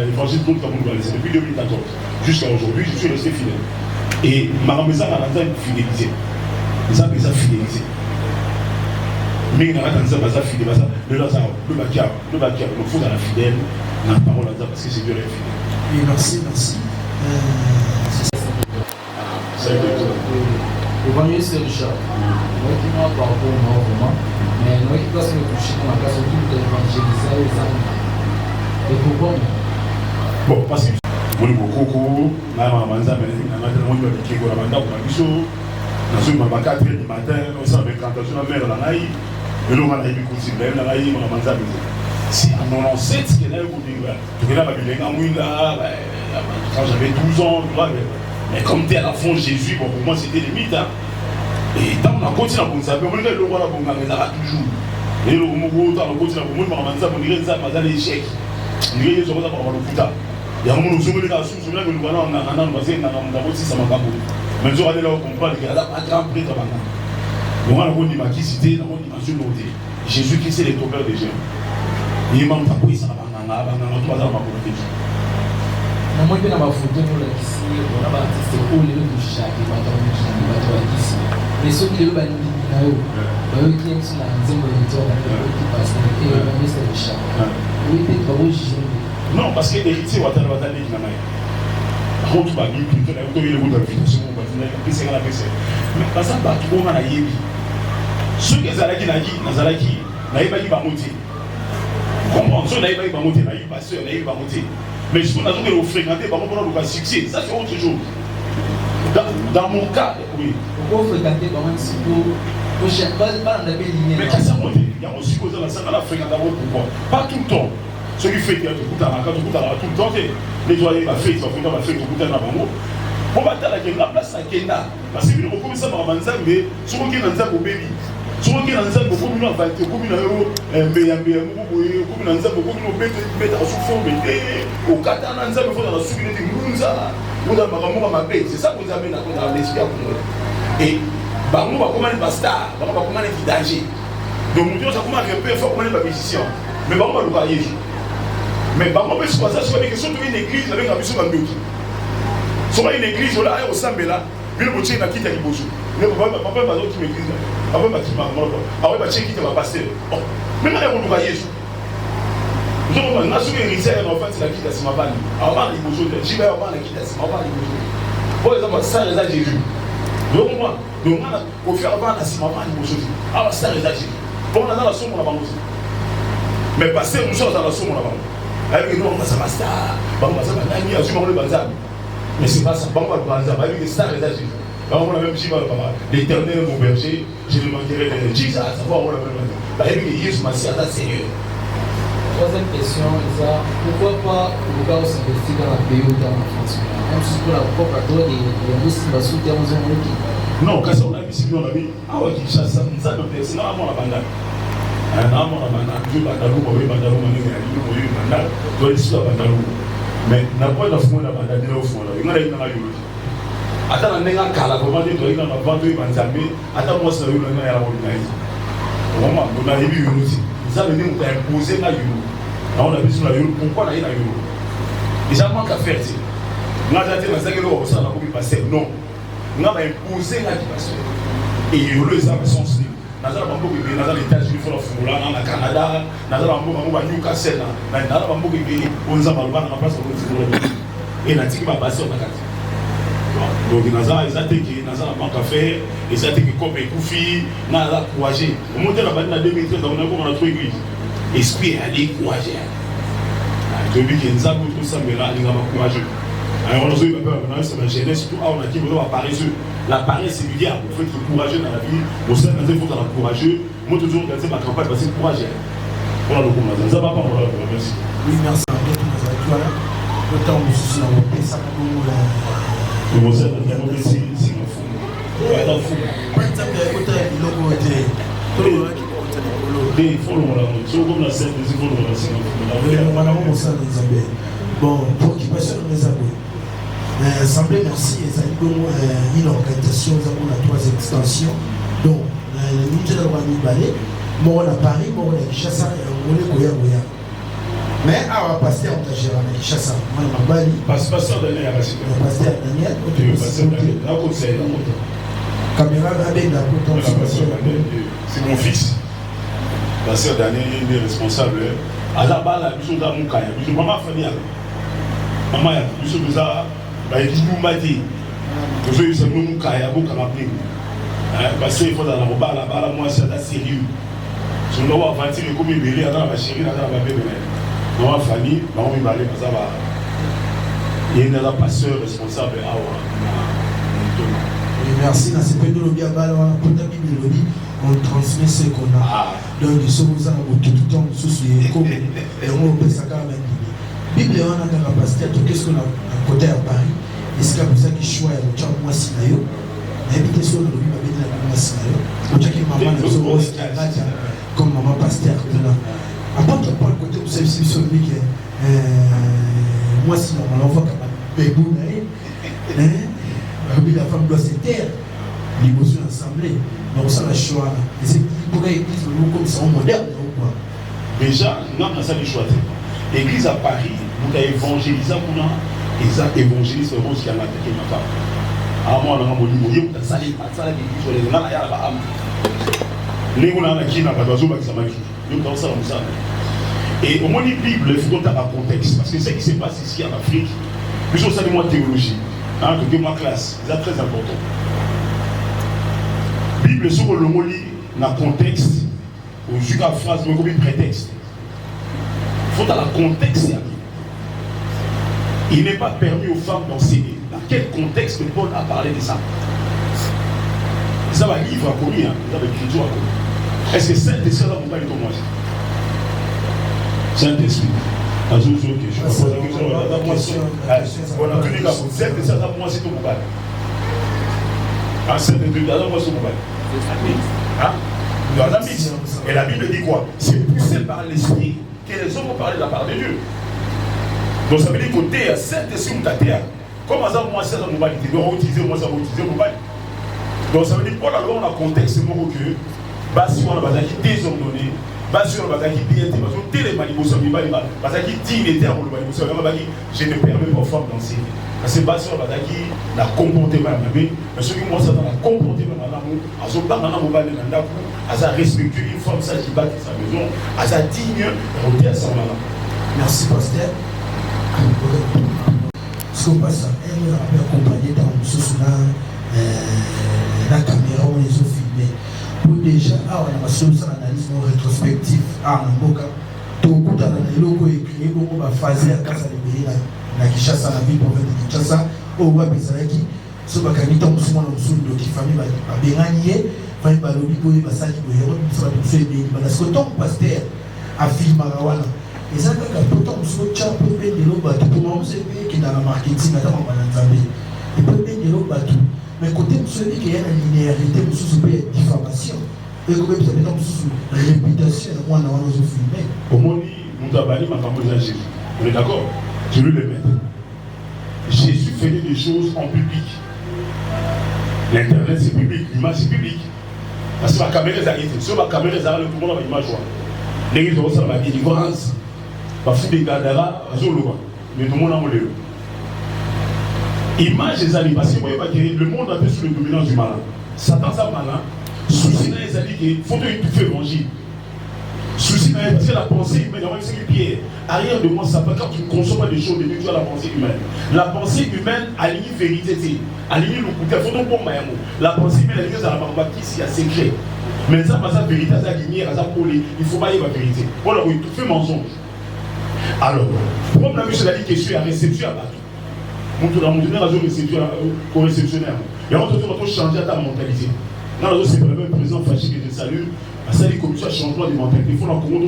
l'évangile de Kabouliwale. C'est depuis 2014. Jusqu'à aujourd'hui, je suis resté fidèle. Et ma maison a fidélisé. Ils ont fidélisé. Mais il y a un fidèle. Le bacar, il faut dans la fidèle, dans la parole parce que c'est Dieu le fidèle. Oui, merci. C'est Évangéliste Richard, moi qui m'en parle pour moi vraiment, mais moi qui passe me toucher dans la place où tout évangéliser les âmes. Et pourquoi? Bon, parce que moi, beaucoup, je suis 4h du matin, on s'en met quand on a la mer, Mais nous, on a eu des coups de on a eu des manzas. Si en 97, il y a eu quand j'avais 12 ans, mais comme tu es à la fond Jésus, bon, pour moi c'était limite. Hein. Et tant qu'on a continué à penser, on a le droit à toujours. Et le moment où on a continué à penser, on dirait que ça m'a donné l'échec. On dirait que ça m'a donné le putain. Il y a un moment où on a sous le nous voilà, on a passé, on a aussi ça m'a pas beaucoup. Mais je vais là on comprend que là, pas grand prêtre maintenant. On a une dimension, on a une dimension notée. Jésus qui c'est le sauveur des gens. Il m'a pas pris ça, on a trois ans à protéger. Na moi pe na bafoto molakisi bona baartiste oyo lelo toshaki bato bamikini bato bakisi mais soki lelo balingi na yo bayoki biso na nzembo ya nzor bayoki pasteur et bamisa lishaka oyo te bakojuge non parce que héritier watala bataleki na mai rotu babi plutôt na yoto yele kuta fitation ko batina pese ngala pese mais baza bato bonga na yebi soki ezalaki nazalaki nayebaki bamote comprendre so nayebaki bamote nayebi pasteur nayebi bamote. Mais je pense que vous fréquentez, par contre, vous succès. Ça, c'est autre chose. Dans mon cas, oui. Vous fréquentez comment si vous ne pas dans la belle ligne. Mais quand ça monte, il y a aussi cause de la salle à la fréquenter pourquoi pas tout le temps. Ce qui fait que tout le temps, nettoyer ma fête, ma fête, tout le temps, on va t'aller la place à Kenda. Parce que nous, comme ça, on va mais si on est dans un baby. Si on est dans un peu comme une vanité, comme une euro, comme une anza, comme une bête à souffle, au Qatar, on a la souveraineté de Mounza, on a ma bête, c'est ça qu'on amène à l'esprit. Et on va commander des stars, on va commander des dangers. Donc, on va commander un peu fort, commander des musiciens. Mais on va le varier. Mais on va se passer sur la question d'une église avec la mission de Dieu. Sur une église, on a au Sambela, il faut que tu aies un bozo. Mais papa va d'autres qui m'écrisent. Après, je vais quitter ma pasteur. Maintenant, on va y aller. Je vais vous dire que c'est la quitte à ma balle. Avant les bozo, j'y vais avant la quitte à ma balle. Pour exemple, ça, les a Jésus. Donc, on a fait avant la cima balle. Alors, ça, les a Jésus. Pour on a dans la somme, on a pas aussi. Mais pasteur, nous sommes dans la somme, on a pas. Avec nous, on va s'amasser. On va s'amasser. On va s'amasser. Mais c'est pas ça. On va s'amasser. Avec les stars, les a Jésus. On a même dit, l'Éternel mon berger, je ne manquerai de Jesus. Pourquoi Troisième question, pourquoi pas le gars s'investir dans la pays dans la France? Même si pour la propre à toi, il y a aussi des soutiens aux hommes. Non, quand on a vu, si on a vu, ah ouais, qui chasse, ça me fait, c'est normalement la bande. Mais n'a pas de fond la bande, il y a au fond, il y a une attends, on a kala comment dire toi il a vendu Banzambe attends moi ça il a la organiser vraiment on a vu aussi ça veut dire on t'a imposé la euro on a vu sur la euro pourquoi la euro déjà manque à faire on a dit dans ça que l'euro ça va pas passer non on a imposé la passer et euro les hommes sont slip dans la bambo qui dans les États-Unis faut la fouler dans le Canada dans la bambo à Newcastle dans la bambo qui on a pas la place pour et la tique va passer au Canada. Donc, ils ont banque à faire, ils ont été comme un koufi, ils ont couragé. Au moment de la bande en 2013, on a trouvé l'église. Esprit aller courageux. Depuis qu'ils ont tout ça, mais là, ils ont courageux. Alors, on a eu peur, c'est la jeunesse, surtout, on a dit, on va paresseux. La paresse, c'est du diable. Il faut être courageux dans la vie. Au sein de la vie, il faut être courageux. Moi, toujours, je vais ma campagne parce que c'est courageux. Voilà le comment ça va pas, on va merci. Oui, merci à vous. Autant vous souciez dans votre pays, ça va vous. Vous êtes vraiment ici, c'est un fou. Par exemple, il y a un logo des follow la so comme la scène des follow la scène bon pour occupation de mes amis semblait merci et une organisation nous avons la troisième extension donc nous avons mis balai moi on a Paris moi on a Kinshasa on est Goya mais à passer on a géré à Kinshasa moi on a Bali pasteur Daniel à pasteur Daniel là conseil caméra avec la c'est mon fils. La sœur Daniel est responsable. À la base, la mission d'Amouka, la mission maman famille. Maman, la mission de ça, il dit nous m'a dit. Vous avez eu nous Kaya, vous comme appelé. Parce qu'il faut dans la robe là-bas, moi c'est sérieux. Je ne vois pas dire comme il est là, ma chérie, là, ma bébé. Maman famille, maman il va aller, ça va. Il y a un pasteur responsable. Merci, c'est pas de lobby à balle, on a pas de lobby. on transmet ce qu'on a. Donc, ils sont aux arbres tout le temps, sous les échos, et on peut s'accorder avec la Bible. On a un pasteur, qu'est-ce qu'on a à côté à Paris? Est-ce qu'il y a besoin de choix et de moi si d'ailleurs? Habiter sur le Bible, habiter la Bible si d'ailleurs. On dirait que maman est comme maman pasteur. Après, tu prends le côté où c'est sur lui que moi si on l'envoie comme un bébé, la femme doit se taire. Les besoins assemblés. Donc ça la choix. Et c'est pour l'église comme ça en moderne ou quoi? Déjà, nous avons ça le choix. L'église à Paris, nous avons évangélisé pour nous. Et ça évangélise le rose qui a attaqué ma femme. À moi, on a mon niveau, on a salé, on a salé l'église, on a la âme. Les gens qui n'ont pas d'oiseau, ils ont ça comme ça. Et au moins, la Bible, il faut qu'on ait un contexte. Parce que ce qui se passe ici en Afrique, plus on sait moi théologie, de ma classe, c'est très important. La Bible, sur le mot, dans le contexte, ou sur la phrase, comme un prétexte. Il faut dans le contexte. Il n'est pas permis aux femmes d'enseigner. Dans quel contexte Paul a parlé de ça? Ça va livre à commis, ça va écriture à commis. Est-ce que Saint-Esprit va vous parler de moi? Saint-Esprit. On a tous les cas. Saint-Esprit va moi c'est tout mon bail. Saint-Esprit va moi c'est mon bail. Et la Bible dit quoi? C'est poussé par l'Esprit que les hommes vont parler de la part de Dieu. Donc ça veut dire que tu es Saint-Esprit ou tu es comment ça, moi, c'est la mobilité. On va utiliser, moi, ça va utiliser le mobile. Donc ça veut dire que pour la loi, on a contexte, c'est mon que, si on a besoin de désordonner, si on a besoin de déinter, parce que télémanipulation, parce que dit était en manipulation, je ne permets pas aux femmes d'enseigner. Parce que si on a besoin de comportement, mais ceux qui moi, ça dans le comportement, à ce moment-là, on va à respecter une femme, ça qui bat sa maison, à sa digne, on dit à sa maman. Merci, pasteur. Ce qu'on passe à elle, on a accompagné dans la caméra, on les a filmés. Pour déjà, on a fait une analyse rétrospective à Namboka. Tout le monde a écrit, on va faire à Casa de Béla, la Kinshasa, la ville province de Kinshasa, au Wabizaraki, ce que nous avons souvent dans le famille, à Béranier, il va le dire, il va s'allier, il va parce que ton pasteur a filmé à Rawana. Et ça, quand on a un chat pour payer de l'eau, pour moi, c'est qui est dans le marketing, il peut payer de l'eau, mais côté celui qui a une linéarité, il peut y avoir diffamation. Et comme vous avez une réputation, moi, on a filmé. Au moins, nous avons dit, Jésus. On est d'accord? Je veux le mettre. Jésus faisait des choses en public. L'internet, c'est public, l'image, c'est public. Parce que ma caméra est arrêtée. Si ma caméra est arrêtée, tout le monde a l'image. Les gens ont la délivrance. Parce que les gars d'Ara, mais tout le monde a mon léo. Image des alliés, parce que vous voyez que le monde a été sous le dominance du malin. Satan, ça malin. Souci dans les alliés qu'il faut étouffer l'évangile. Souci dans les parce que la pensée humaine, c'est une pierre. Arrière de moi, ça peut quand tu ne consommes des choses de Dieu, tu as la pensée humaine. La pensée humaine aligne vérité, aligne le côté. Il faut donc bon maïamo. La pensée humaine aligne à la barbare qui s'y a secret. Mais ça, pas sa vérité, ça lumière, ça collé. Il faut pas y avoir vérité. Voilà, vous étouffez mensonge. Alors, comme la mission a dit que je suis à réception à Batou. Mon tour à mon donner, je réception au réceptionnaire. Et on doit changer ta mentalité. Là, c'est le même président fâché qui te salue. Ça dit comme ça, changement de mentalité. Il faut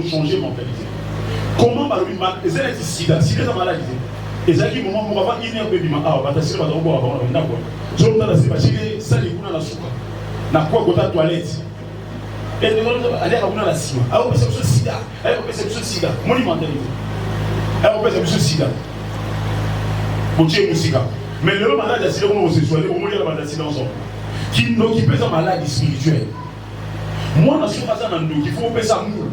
changer de mentalité. Comment les élèves ici, si les malades, les élèves, moment où on va énerver, on va passer le temps pour avoir un d'accord. Je vais vous dire que ça les coups dans la soupe. N'a quoi côté toilette. Et les gens allaient à la cime. Alors, on peut se sida. On peut se sida. Mon mentalité. On peut se sida. Pour tuer sida. Mais le malade a sida, on se soigner. On va dire la malade sida ensemble. Qui peut être malade spirituel. Moi, je suis pas dans nous. Il faut faire ça moule.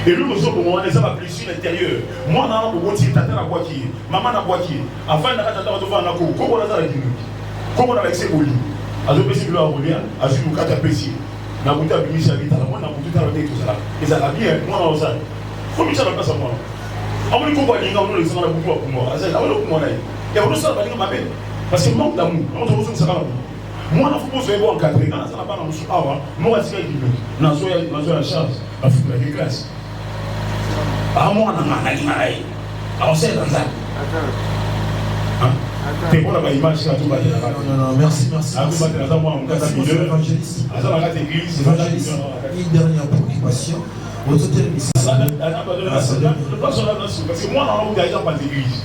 Et nous, nous sommes on a plus sur l'intérieur. Moi, on a un boîtier, tata la boîtier, maman la boîtier. Enfin, on a un boîtier. Comment on a la comment on a accès au lit. À ce que nous avons dit, à ce que nous avons apprécié. Nous avons dit, nous avons dit, tout ça. Et ça va bien, moi, on a ça. Comment ça va passer à moi? On va dire qu'on va dire, on va dire, on va dire, on va dire, on va dire, et on va dire, parce que manque d'amour, on va dire, ça va. Moi, je suis en 4 ans, ça n'a pas dans moi, je suis en charge, je suis en classe. Moi, je suis en train de T'es bon là-bas, image, là, tout va bien. Non, merci. Merci, évangéliste. Une dernière préoccupation. Parce que moi, on a pas d'église.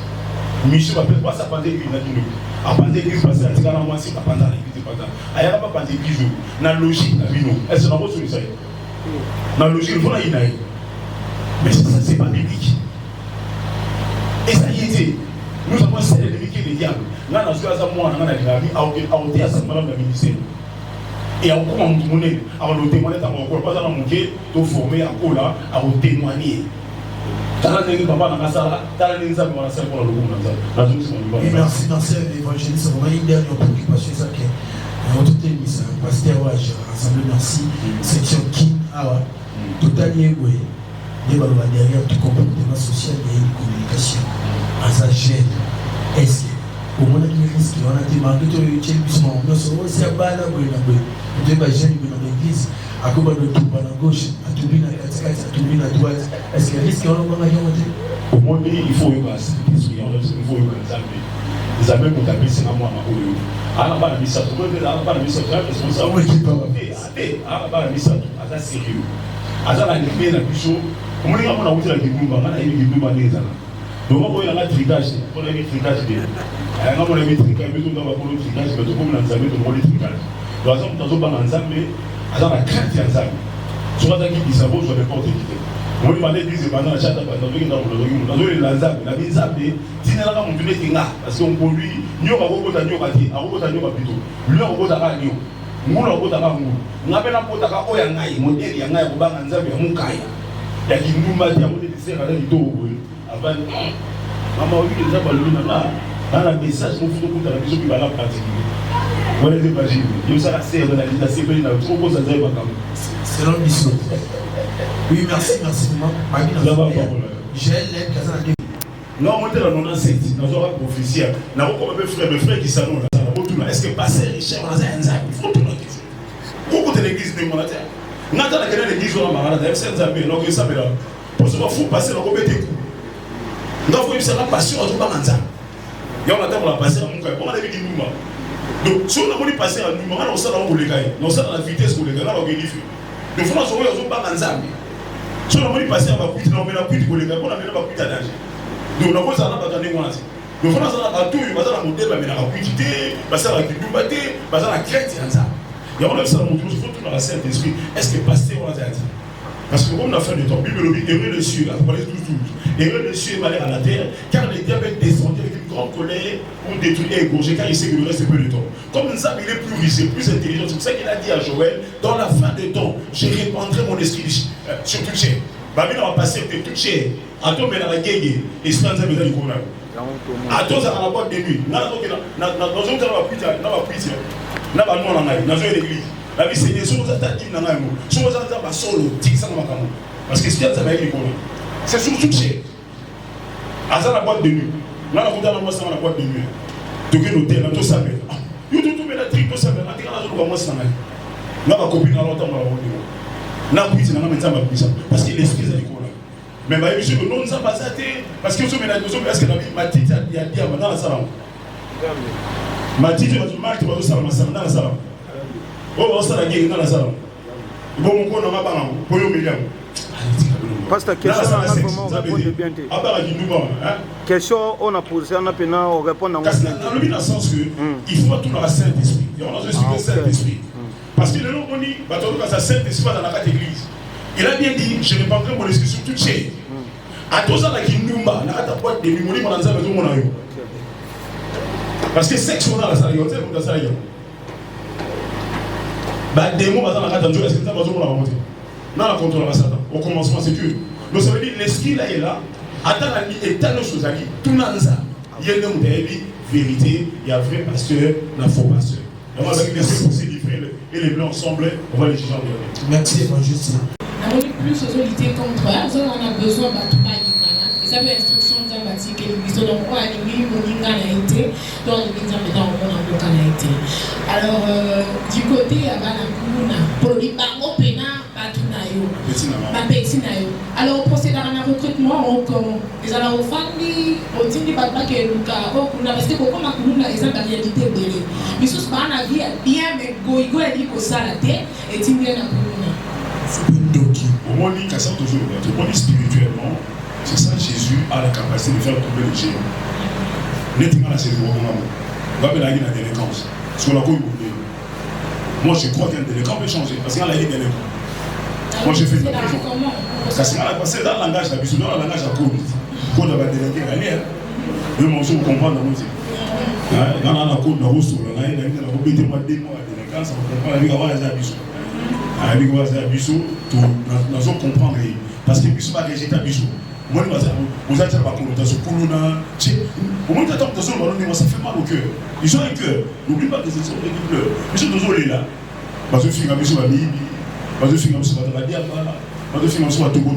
Michel va pas ça pas d'église. À pas d'église, parce que c'est moi, c'est pas l'église. Il n'y a pas d'église. Dans la logique, est-ce que c'est une solution? Dans la logique, il faut la inaïe. Mais ça, c'est pas biblique. Et ça y est, nous avons essayé de l'éviter les diables. Là, nous avons moi, on a dit, à ôter à cette madame la ministère. Et à comment on témoigne, à on témoigner, à on pas dans mon quai, de former à Kola, à on témoigner. Merci, évangéliste. On a une dernière préoccupation, ça qui est pasteur Assemblée merci, section Kim, totalement derrière tout comportement social et communication. À sa chaîne, est-ce au moins il risque, on a demandé de l'église, à quoi de tout à gauche, à tout bien à droite, est-ce qu'il risque on va gagner? Au moins il faut il faut les amis pour taper c'est moi à la base de ça sérieux à la limite la bicho comment on a outil la gidumba on a une gidumba neza donc on a la tricage on a une tricage de on a une tricage mais on va pour le tricage mais tout comme dans ça mais on le tricage donc on t'en pas dans ça mais à la crainte ya ça soit dans qui ça vaut sur les portes qui on lui parlait disait pendant la chatte pendant que dans le lanzab la bizarre dina la mon tune tinga parce qu'on pour lui nyoka bota nyoka ti akobota nyoka plutôt lui akobota ka nyo ngula akobota ka ngula ngapena bota ka oya ngai modeli ya ngai kubanga nzabe ya mukaya ya kindumba ya modeli sera la litoko avant mama oyi nzaba luna na message mon futo kuta la biso ki bala pratique voilà des pages yo ça la sert de la vie la semaine na trop cosa nzaba kam selon l'histoire. Oui, merci maman. Non, moi, je suis dans la prophétie. Nous avons comme mes frères qui sont là. Est-ce que passer Richard, il faut tout le monde. Pourquoi l'église de mon terre? Nous avons l'église de la Marana, nous avons faut passer dans le coups. Nous avons une passion à tout le monde. Nous avons passé à mon cœur. Comment avez-vous dit nous? Donc, si on a voulu passer à nous, on a la vitesse pour les gars, on a organisé. Donc, il faut que nous ayons si on a passé à ma cuite, on a cuite pour les gars, on a mis la cuite à danger. Donc, on a posé à la bataille. Donc, on a tout, on a un modèle, on a la cuite, on a la cuite, on a la crête. Et on a ça, il faut tout dans la Saint-Esprit. Est-ce que pasteur, on a dit? Parce que comme on a fait le temps, Bible dit, heureux les cieux, là, vous parlez tous, heureux les cieux, malheur à la terre, car les diables descendent avec une grande colère pour détruire et égorger, car il sait que le reste est peu de temps. Comme ça, il est plus riche, plus intelligent. C'est pour ça qu'il a dit à Joël, dans la fin des temps, je répandrai mon esprit sur toute chair. Babylone va passer de toute chair. À toi, mais dans la guerre, et c'est un zèbre du corona. À toi, ça va la boîte de nuit. Dans une l'église. La vie c'est sur ça dit dans un mot. Sur ça va solo, tic ça va comme. Parce que ce ça va être c'est sur toute chair. À ça la boîte de nuit. Là on dans la boîte de nuit. Tu que l'hôtel, tout ça mais. You tout mais la trick tout ça mais la tirage de moi ça. Là ma copine à longtemps on va na puis na mettre ça parce que l'esprit ça l'école. Mais bah monsieur que non ça pas ça parce que nous est-ce que ma tite il y a bien dans la salle. Ma tite va marquer dans la salle dans la salle. Oh, on s'en a gagné dans la salle. Bon, on a ma banque, pour le million. Pasteur, question, on a vraiment répondu bien. Question, on a posé, on a pu répondre. Dans le sens que il faut tout dans la Saint-Esprit. On a expliqué le Saint-Esprit. Parce que le nom on dit, quand ça Saint-Esprit dans la carte église, il a bien dit, je répandrai mon esprit sur toute chair. À tous ceux qui nous battent, la carte boîte de mémoire, on a besoin de mon aïe. Parce que sexe, on a la salle, on sait qu'on a la salle. Des mots dans la carte de Dieu, est-ce que ça va toujours la remonter? Non, la contrôle la Satan. Au commencement, c'est Dieu. Donc ça veut dire l'esprit là est là. Attends la vie et tant de choses à qui tout le monde ça. Il y a une vérité, il y a vrai pasteur, la faux pasteur. Et moi, c'est pour ces livres et les blancs ensemble, on va les juger en dernier. Merci, évangéliste. On est plus aux lutter contre eux, on a besoin de tout mal. Et ça fait instruction de Zambati que l'église, donc on a l'église, on a été, donc l'église, on a été. Alors, du côté, à Banakuna, pour les banques, on a yo bapesi na yo alors procédara na recrutement comment ezala ofandi otindi bato bakeluka okunda parce que kokoma kulunda eza na réalité ebele misusu baa na vie bien mais goigo yali kosala te etindi ye na kulunda au moins ni kasa toujours au moins spirituellement c'est ça Jésus a la capacité de faire tomber les géants netinga na c'est bon va bien la délinquance sur la couille. Moi je crois qu'un délinquant peut changer parce qu'il y a la ligne délinquant. Moi j'ai fait de la prison. Parce que c'est dans le langage d'habitude, dans le langage à code. Code va délinquer la ligne. Mais moi je comprends dans mon musique. Dans la code, dans le rousseau, dans la ligne, dans la mobilité, moi des mois de délinquance, on comprend la vie avant les abus. La vie avant les abus, nous allons comprendre. Parce que Bissou va rejeter Bissou. Moi, vous avez pas connotation Koulouna. Au moins, ça fait mal au cœur. Ils ont un cœur. N'oublie pas que c'est son équipe pleure. Ils sont toujours là. Parce que je suis un peu sur la Bible. Parce que je suis un peu sur la Diable. Parce que je suis un peu sur la Togo.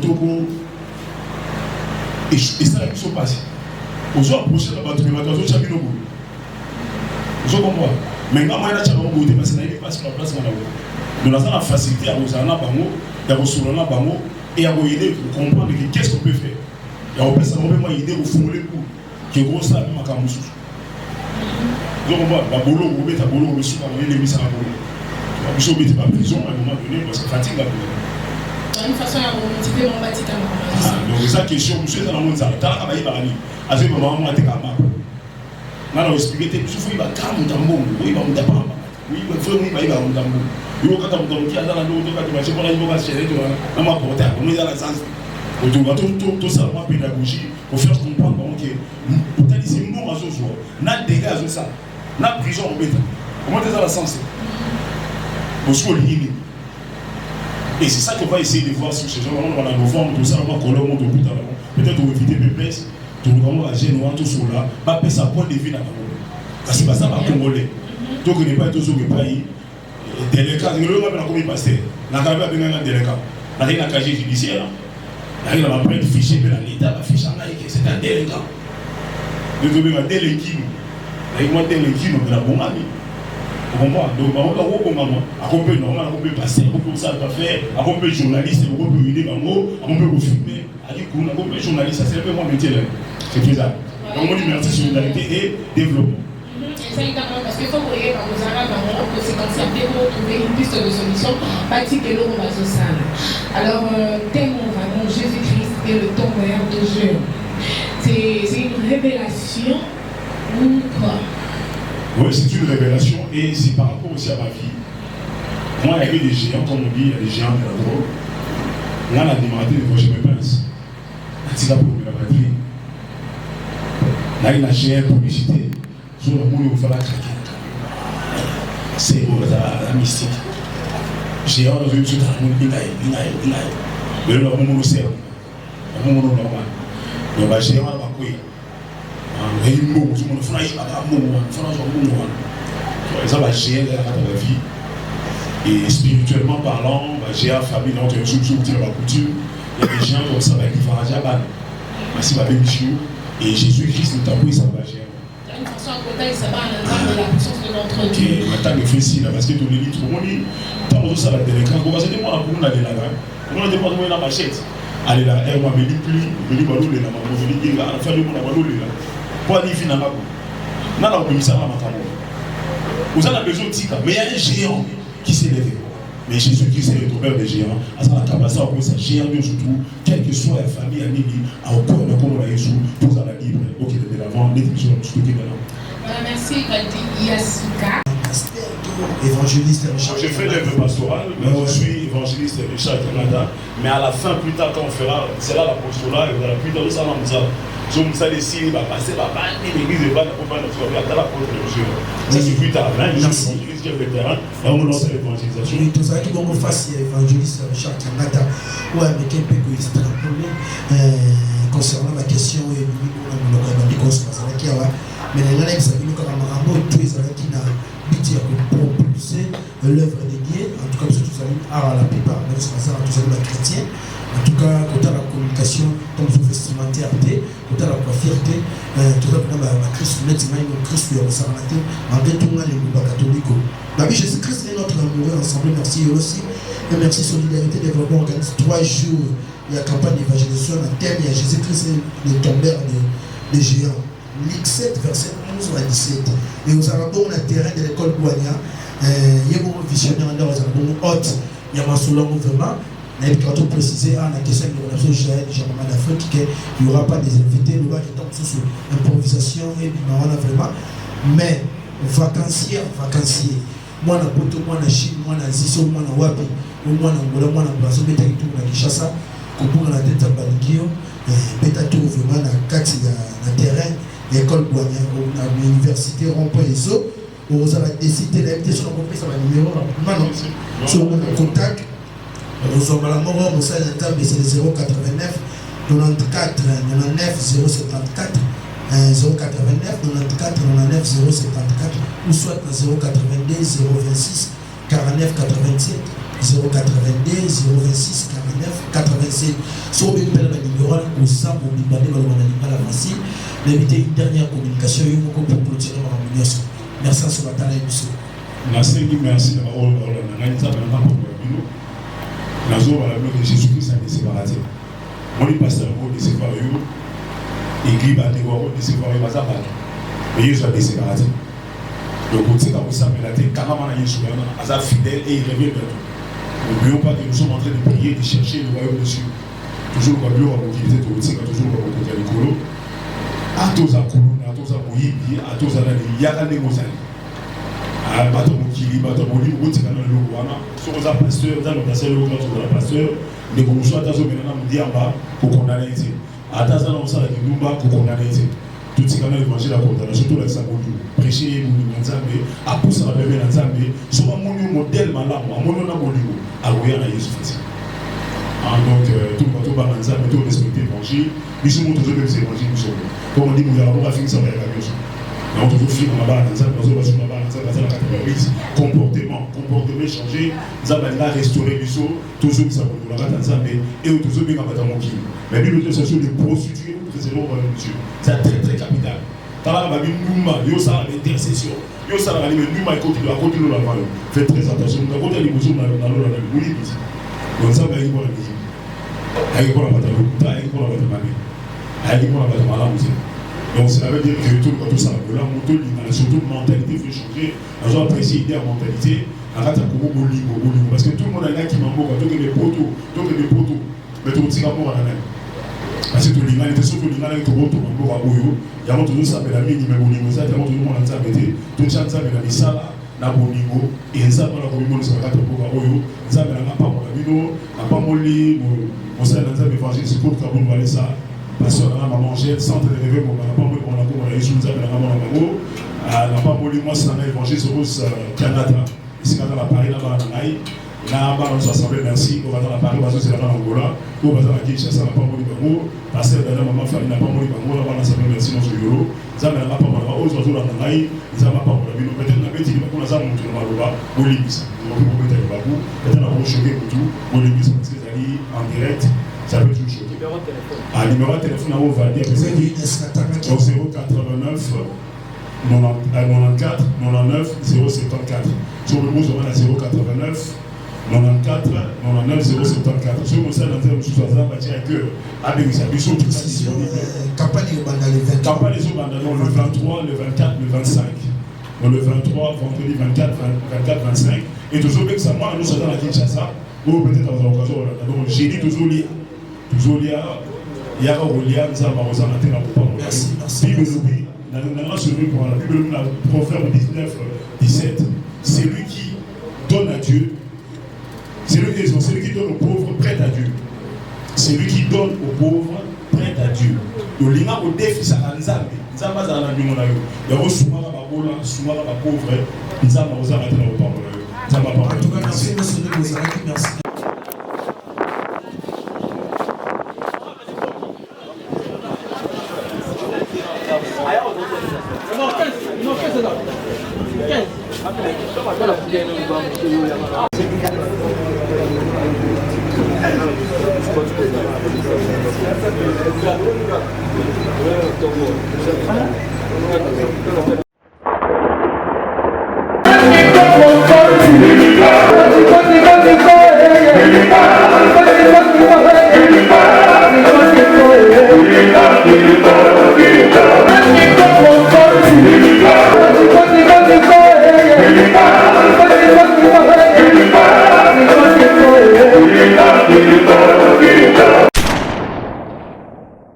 Et ça, la mission passe. On s'est approché là-bas, on s'est approché là-bas. Vous comprenez? Mais quand on a parce que on pas sur la place. Nous avons la facilité à vous en avoir, et à vous aider pour comprendre qu'est-ce qu'on peut faire. Et on peut simplement aider à vous formuler le coup. Qui est gros ça, même à Kamoussou. Donc on va, la bolo, on met à bolo, on met sous, on met les mises à bolo. Je suis obligé de pas prison à un moment donné parce que fatigue la bolo. De toute façon, on va motiver mon bâti à ma donc, ça question, monsieur, dans le monde, ça va travailler par la nuit. À ce moment, on va être à ma. Maintenant, on va expliquer, il faut qu'il va calmer mon tambour, il va me taper. Oui, il faut qu'il va me tambour. Il faut que tu aies dans la nuit, tu vas te faire une bonne chérie, tu vas m'apporter, on est dans la sens. Tout ça, la pédagogie, pour faire comprendre que peut-être c'est un bon réseau, n'a dégage ça, n'a prison au bêta. Comment tu es dans la sens? Parce qu'on limite. Et c'est ça qu'on va essayer de voir sur ces gens. On va en novembre, tout ça, on va coller au monde au bout d'avant. Peut-être on va éviter PPS, tout le monde va gêner, on va tout sur là, va payer sa point de vie dans la Congolais. Parce que c'est pas ça, va Congolais. Donc on n'est pas toujours le pays. Délinquant, il y a un pasteur. Il y a un délinquant. Il y a un casier judiciaire. Il y a un fichier de l'État, c'est un délinquant. Il y a un délinquant. Il y a un délinquant, il y a un bon ami. Vous comprenez? Donc, on peut passer, on peut ça faire, on peut journaliste, on peut aider, on peut filmer, on peut journaliste, c'est un peu mon métier. C'est faisable. Donc, on dit merci, solidarité et développement. Exactement, parce qu'il faut que vous voyez dans vos arabes, que c'est comme ça, dès que vous trouvez une piste de solution, bâti que l'eau va se saler. Alors, tellement vraiment Jésus-Christ est le tombeur de Dieu. C'est une révélation ou quoi? Oui, c'est une révélation et c'est par rapport aussi à ma vie. Moi, il y avait des géants, comme on dit, il y a des géants de la drogue. Là, on a demandé de je me pince. C'est là pour la batterie. Là, il y a un géant publicité. Sur le monde, il faut la craquer. C'est la mystique. Géant dans une suite à la monde, il y a. Mais là, on sert. On normal. Donc, le géant, on va quoi? Ça va gérer la vie et spirituellement parlant, j'ai la famille dans une coutume, il y a des gens comme ça qui vont à Jaban, merci ma belle et Jésus-Christ nous a pris ça va gérer. Il y a une façon à côté, ça va à l'intérieur de la puissance de notre Dieu. Maintenant, il fait ci, parce que tout le livre, on dit, tant que ça va être délinquant, on va se demander pour nous aller là-bas, on va demander la machette. Allez là, elle m'a dit plus, je dis balou là, je dis à la fin du monde, balou là. Pour aller finir là-bas. Non, non, mais ça va m'attendre. Vous avez besoin de tika, mais il y a un géant qui s'est levé. Mais Jésus-Christ est le tombeur des géants. À ça, la capacité à ça géant de surtout, quelle que soit la famille, à Nini, à Okon, à Komo, à Yesu, tous à la libre, ok, de l'avant, les émissions, tout ce qui est là. Merci, Kadi Yasuka. Évangéliste Richard. J'ai fait l'œuvre pastorale, mais je suis évangéliste Richard Canada. Mais à la fin, plus tard, quand on fera, c'est là l'apostolat, et plus tard, ça va nous je me suis dit, il va passer, il va pas, l'église va pas nous faire la l'apôtre de Dieu. Ça, c'est plus tard, là, je suis l'église qui est vétéran, là, on lance l'évangélisation. Et tout ça, qui va face à l'évangéliste Richard Canada, ou avec un peu de extrapolé, concernant la question, mais les gens qui ont tout qui n'a biti à propulser l'œuvre dédiée, en tout cas, parce que tout ça, à la plupart, même si ça, tout ça, la chrétien. En tout cas, côté la communication, comme vous vestimentaire, côté la fierté, tout ça, la Christ, le Christ, le Sarnaté, en tout cas, les catholiques. La vie Jésus-Christ est notre amoureux ensemble, merci aussi. Et merci Solidarité Développement organise 3 jours. Il y a campagne d'évangélisation en thème. Il y a Jésus-Christ, le tombeur des géants. Ligue 7, verset 11 à 17. Et aux alentours, on a terrain de l'école Boigna. Il y a beaucoup de visionnaires aux alentours haute. Il y a un mouvement. Mais il faut préciser en la question de la Jaël, Jean-Maman d'Afrique, qu'il n'y aura pas des invités, le bas qui tombe sur improvisation et vraiment. Mais vacancier, moi na Poto, moi na Chine, moi na Ziso, moi na Wapi, moi na Angola, moi na Brazo, beta qui tourne à Kinshasa, pour la tête à Baligio, beta tour vraiment na Kati na terrain, l'école Boigna, l'université Rond-Point et Zo, vous avez décidé d'inviter sur le groupe, ça va numéro, non, sur mon contact. Nous sommes à la mort, nous sommes à la c'est le 089 94 99 074 089 94 99 074 ou soit 082 026 49 87 082 026 49 87. Si on veut faire le numéro, nous sommes au Libanais, dans le facile. D'éviter une dernière communication, il faut pour clôturer ma communication. Merci à ce matin et monsieur. Merci d'avoir nazo la bloc de Jésus-Christ a déséparé. Moi le pasteur a déséparé. Église a déséparé bazaba. Mais il a déséparé. Donc on sait comme ça mais la tête carrément na Jésus a fidèle et il revient vers nous. N'oublions pas que nous sommes en train de prier, de chercher le royaume de Dieu. Toujours le gloire pour qu'il était aussi toujours le côté du colo. À tous à Kulu, à tous à Boyibi, à tous à Nani, Yakane Mozali. Bato mokili bato molimo botika na loko wana soko za pasteur za lokasa loko za pasteur de komso atazo menana mudiamba ko condamner ite ataza na osala kindumba ko condamner ite tutika na évangile à condamner surtout la sabodu prêcher mu nzambe apusa ba bebe na nzambe soko moni modèle malamu amono na bolingo agoya na Yesu Christ. Donc tout bato ba nzambe tout respecter évangile biso mo toujours les évangile biso comme on dit mu ya ba finir ça ba ya biso. Donc toujours finir na ba nzambe bazo bazo na ba comportement changé, nous avons restauré les choses, toujours ça pour la Tanzanie et toujours bien à Mokili. Mais nous devons chercher des prostituées pour préserver le royaume de Dieu. C'est très très capital. Quand on a vu Nouma, il y a l'intercession, il y a Nouma et continue à continuer la royaume. Faites très attention. Nous avons des choses dans le Bouli. Donc ça va y avoir la vie. Il y a la bataille, il y a la bataille, il y a la bataille. Donc ça veut dire que tout ça, surtout la mentalité faut changer. On doit apprécier la mentalité. Parce que tout le monde a qui m'envoie, donc des poteaux, mais tout le monde a même. Parce que tout le monde est surtout le monde qui m'envoie à Oyo. Il y a toujours ça, mais la mine, mais Bolingo, ça, il y a tout le monde a été, tout le monde a été ça, na Bolingo, et ça, on a commis mon sac à Oyo, ça, mais n'a pas mon amino, n'a pas mon lit, mon sac à l'évangile, c'est pour que vous voyez ça. Parce qu'on a mangé, centre de réveil, on n'a pas mangé, on a eu sous la maman, on n'a pas mangé, moi, c'est un évangile sur le Canada. Ici, quand on a parlé là-bas, on s'est assemblé, merci, on va dans la Paris, on va se faire en Angola, on va dans la Kinshasa, on n'a pas mangé bango, parce que la maman famille n'a pas mangé bango, on va s'assemblé, merci, on se yolo, ça n'a pas mangé, on se retrouve dans la Naï, ça n'a pas mangé, peut-être qu'on a dit, on a ça montré dans la on limite, on peut mettre le babou, peut-être on a choqué pour tout, on limite, parce que ça dit en direct. Ça peut toujours choquer. Numéro de téléphone, on va dire que c'est 089 94 99 074. Sur le mot, on a 089 94 99 074. Sur le mot, on a 074. Avec les habitudes, tout ça disponible. Campagne le 23, le 24, le 25. Le 23, vendredi 24, 25. Et toujours avec ça, moi, nous sommes dans la Kinshasa. Ou peut-être dans l'occasion, donc j'ai dit toujours lié. Toujours lié, il y a un reliant, nous avons besoin de la Bible. La Bible, la Proverbe 19, 17. C'est lui qui donne à Dieu. C'est lui qui donne aux pauvres prêt à Dieu. C'est lui qui donne aux pauvres prêt à Dieu. Le lien au défi, ça a Nzambe. Nzambe a la Bible. Il y a aussi souvent la pauvre. Nzambe a besoin de la parole. En tout cas, merci, monsieur de Bozaraki, merci. Gracias.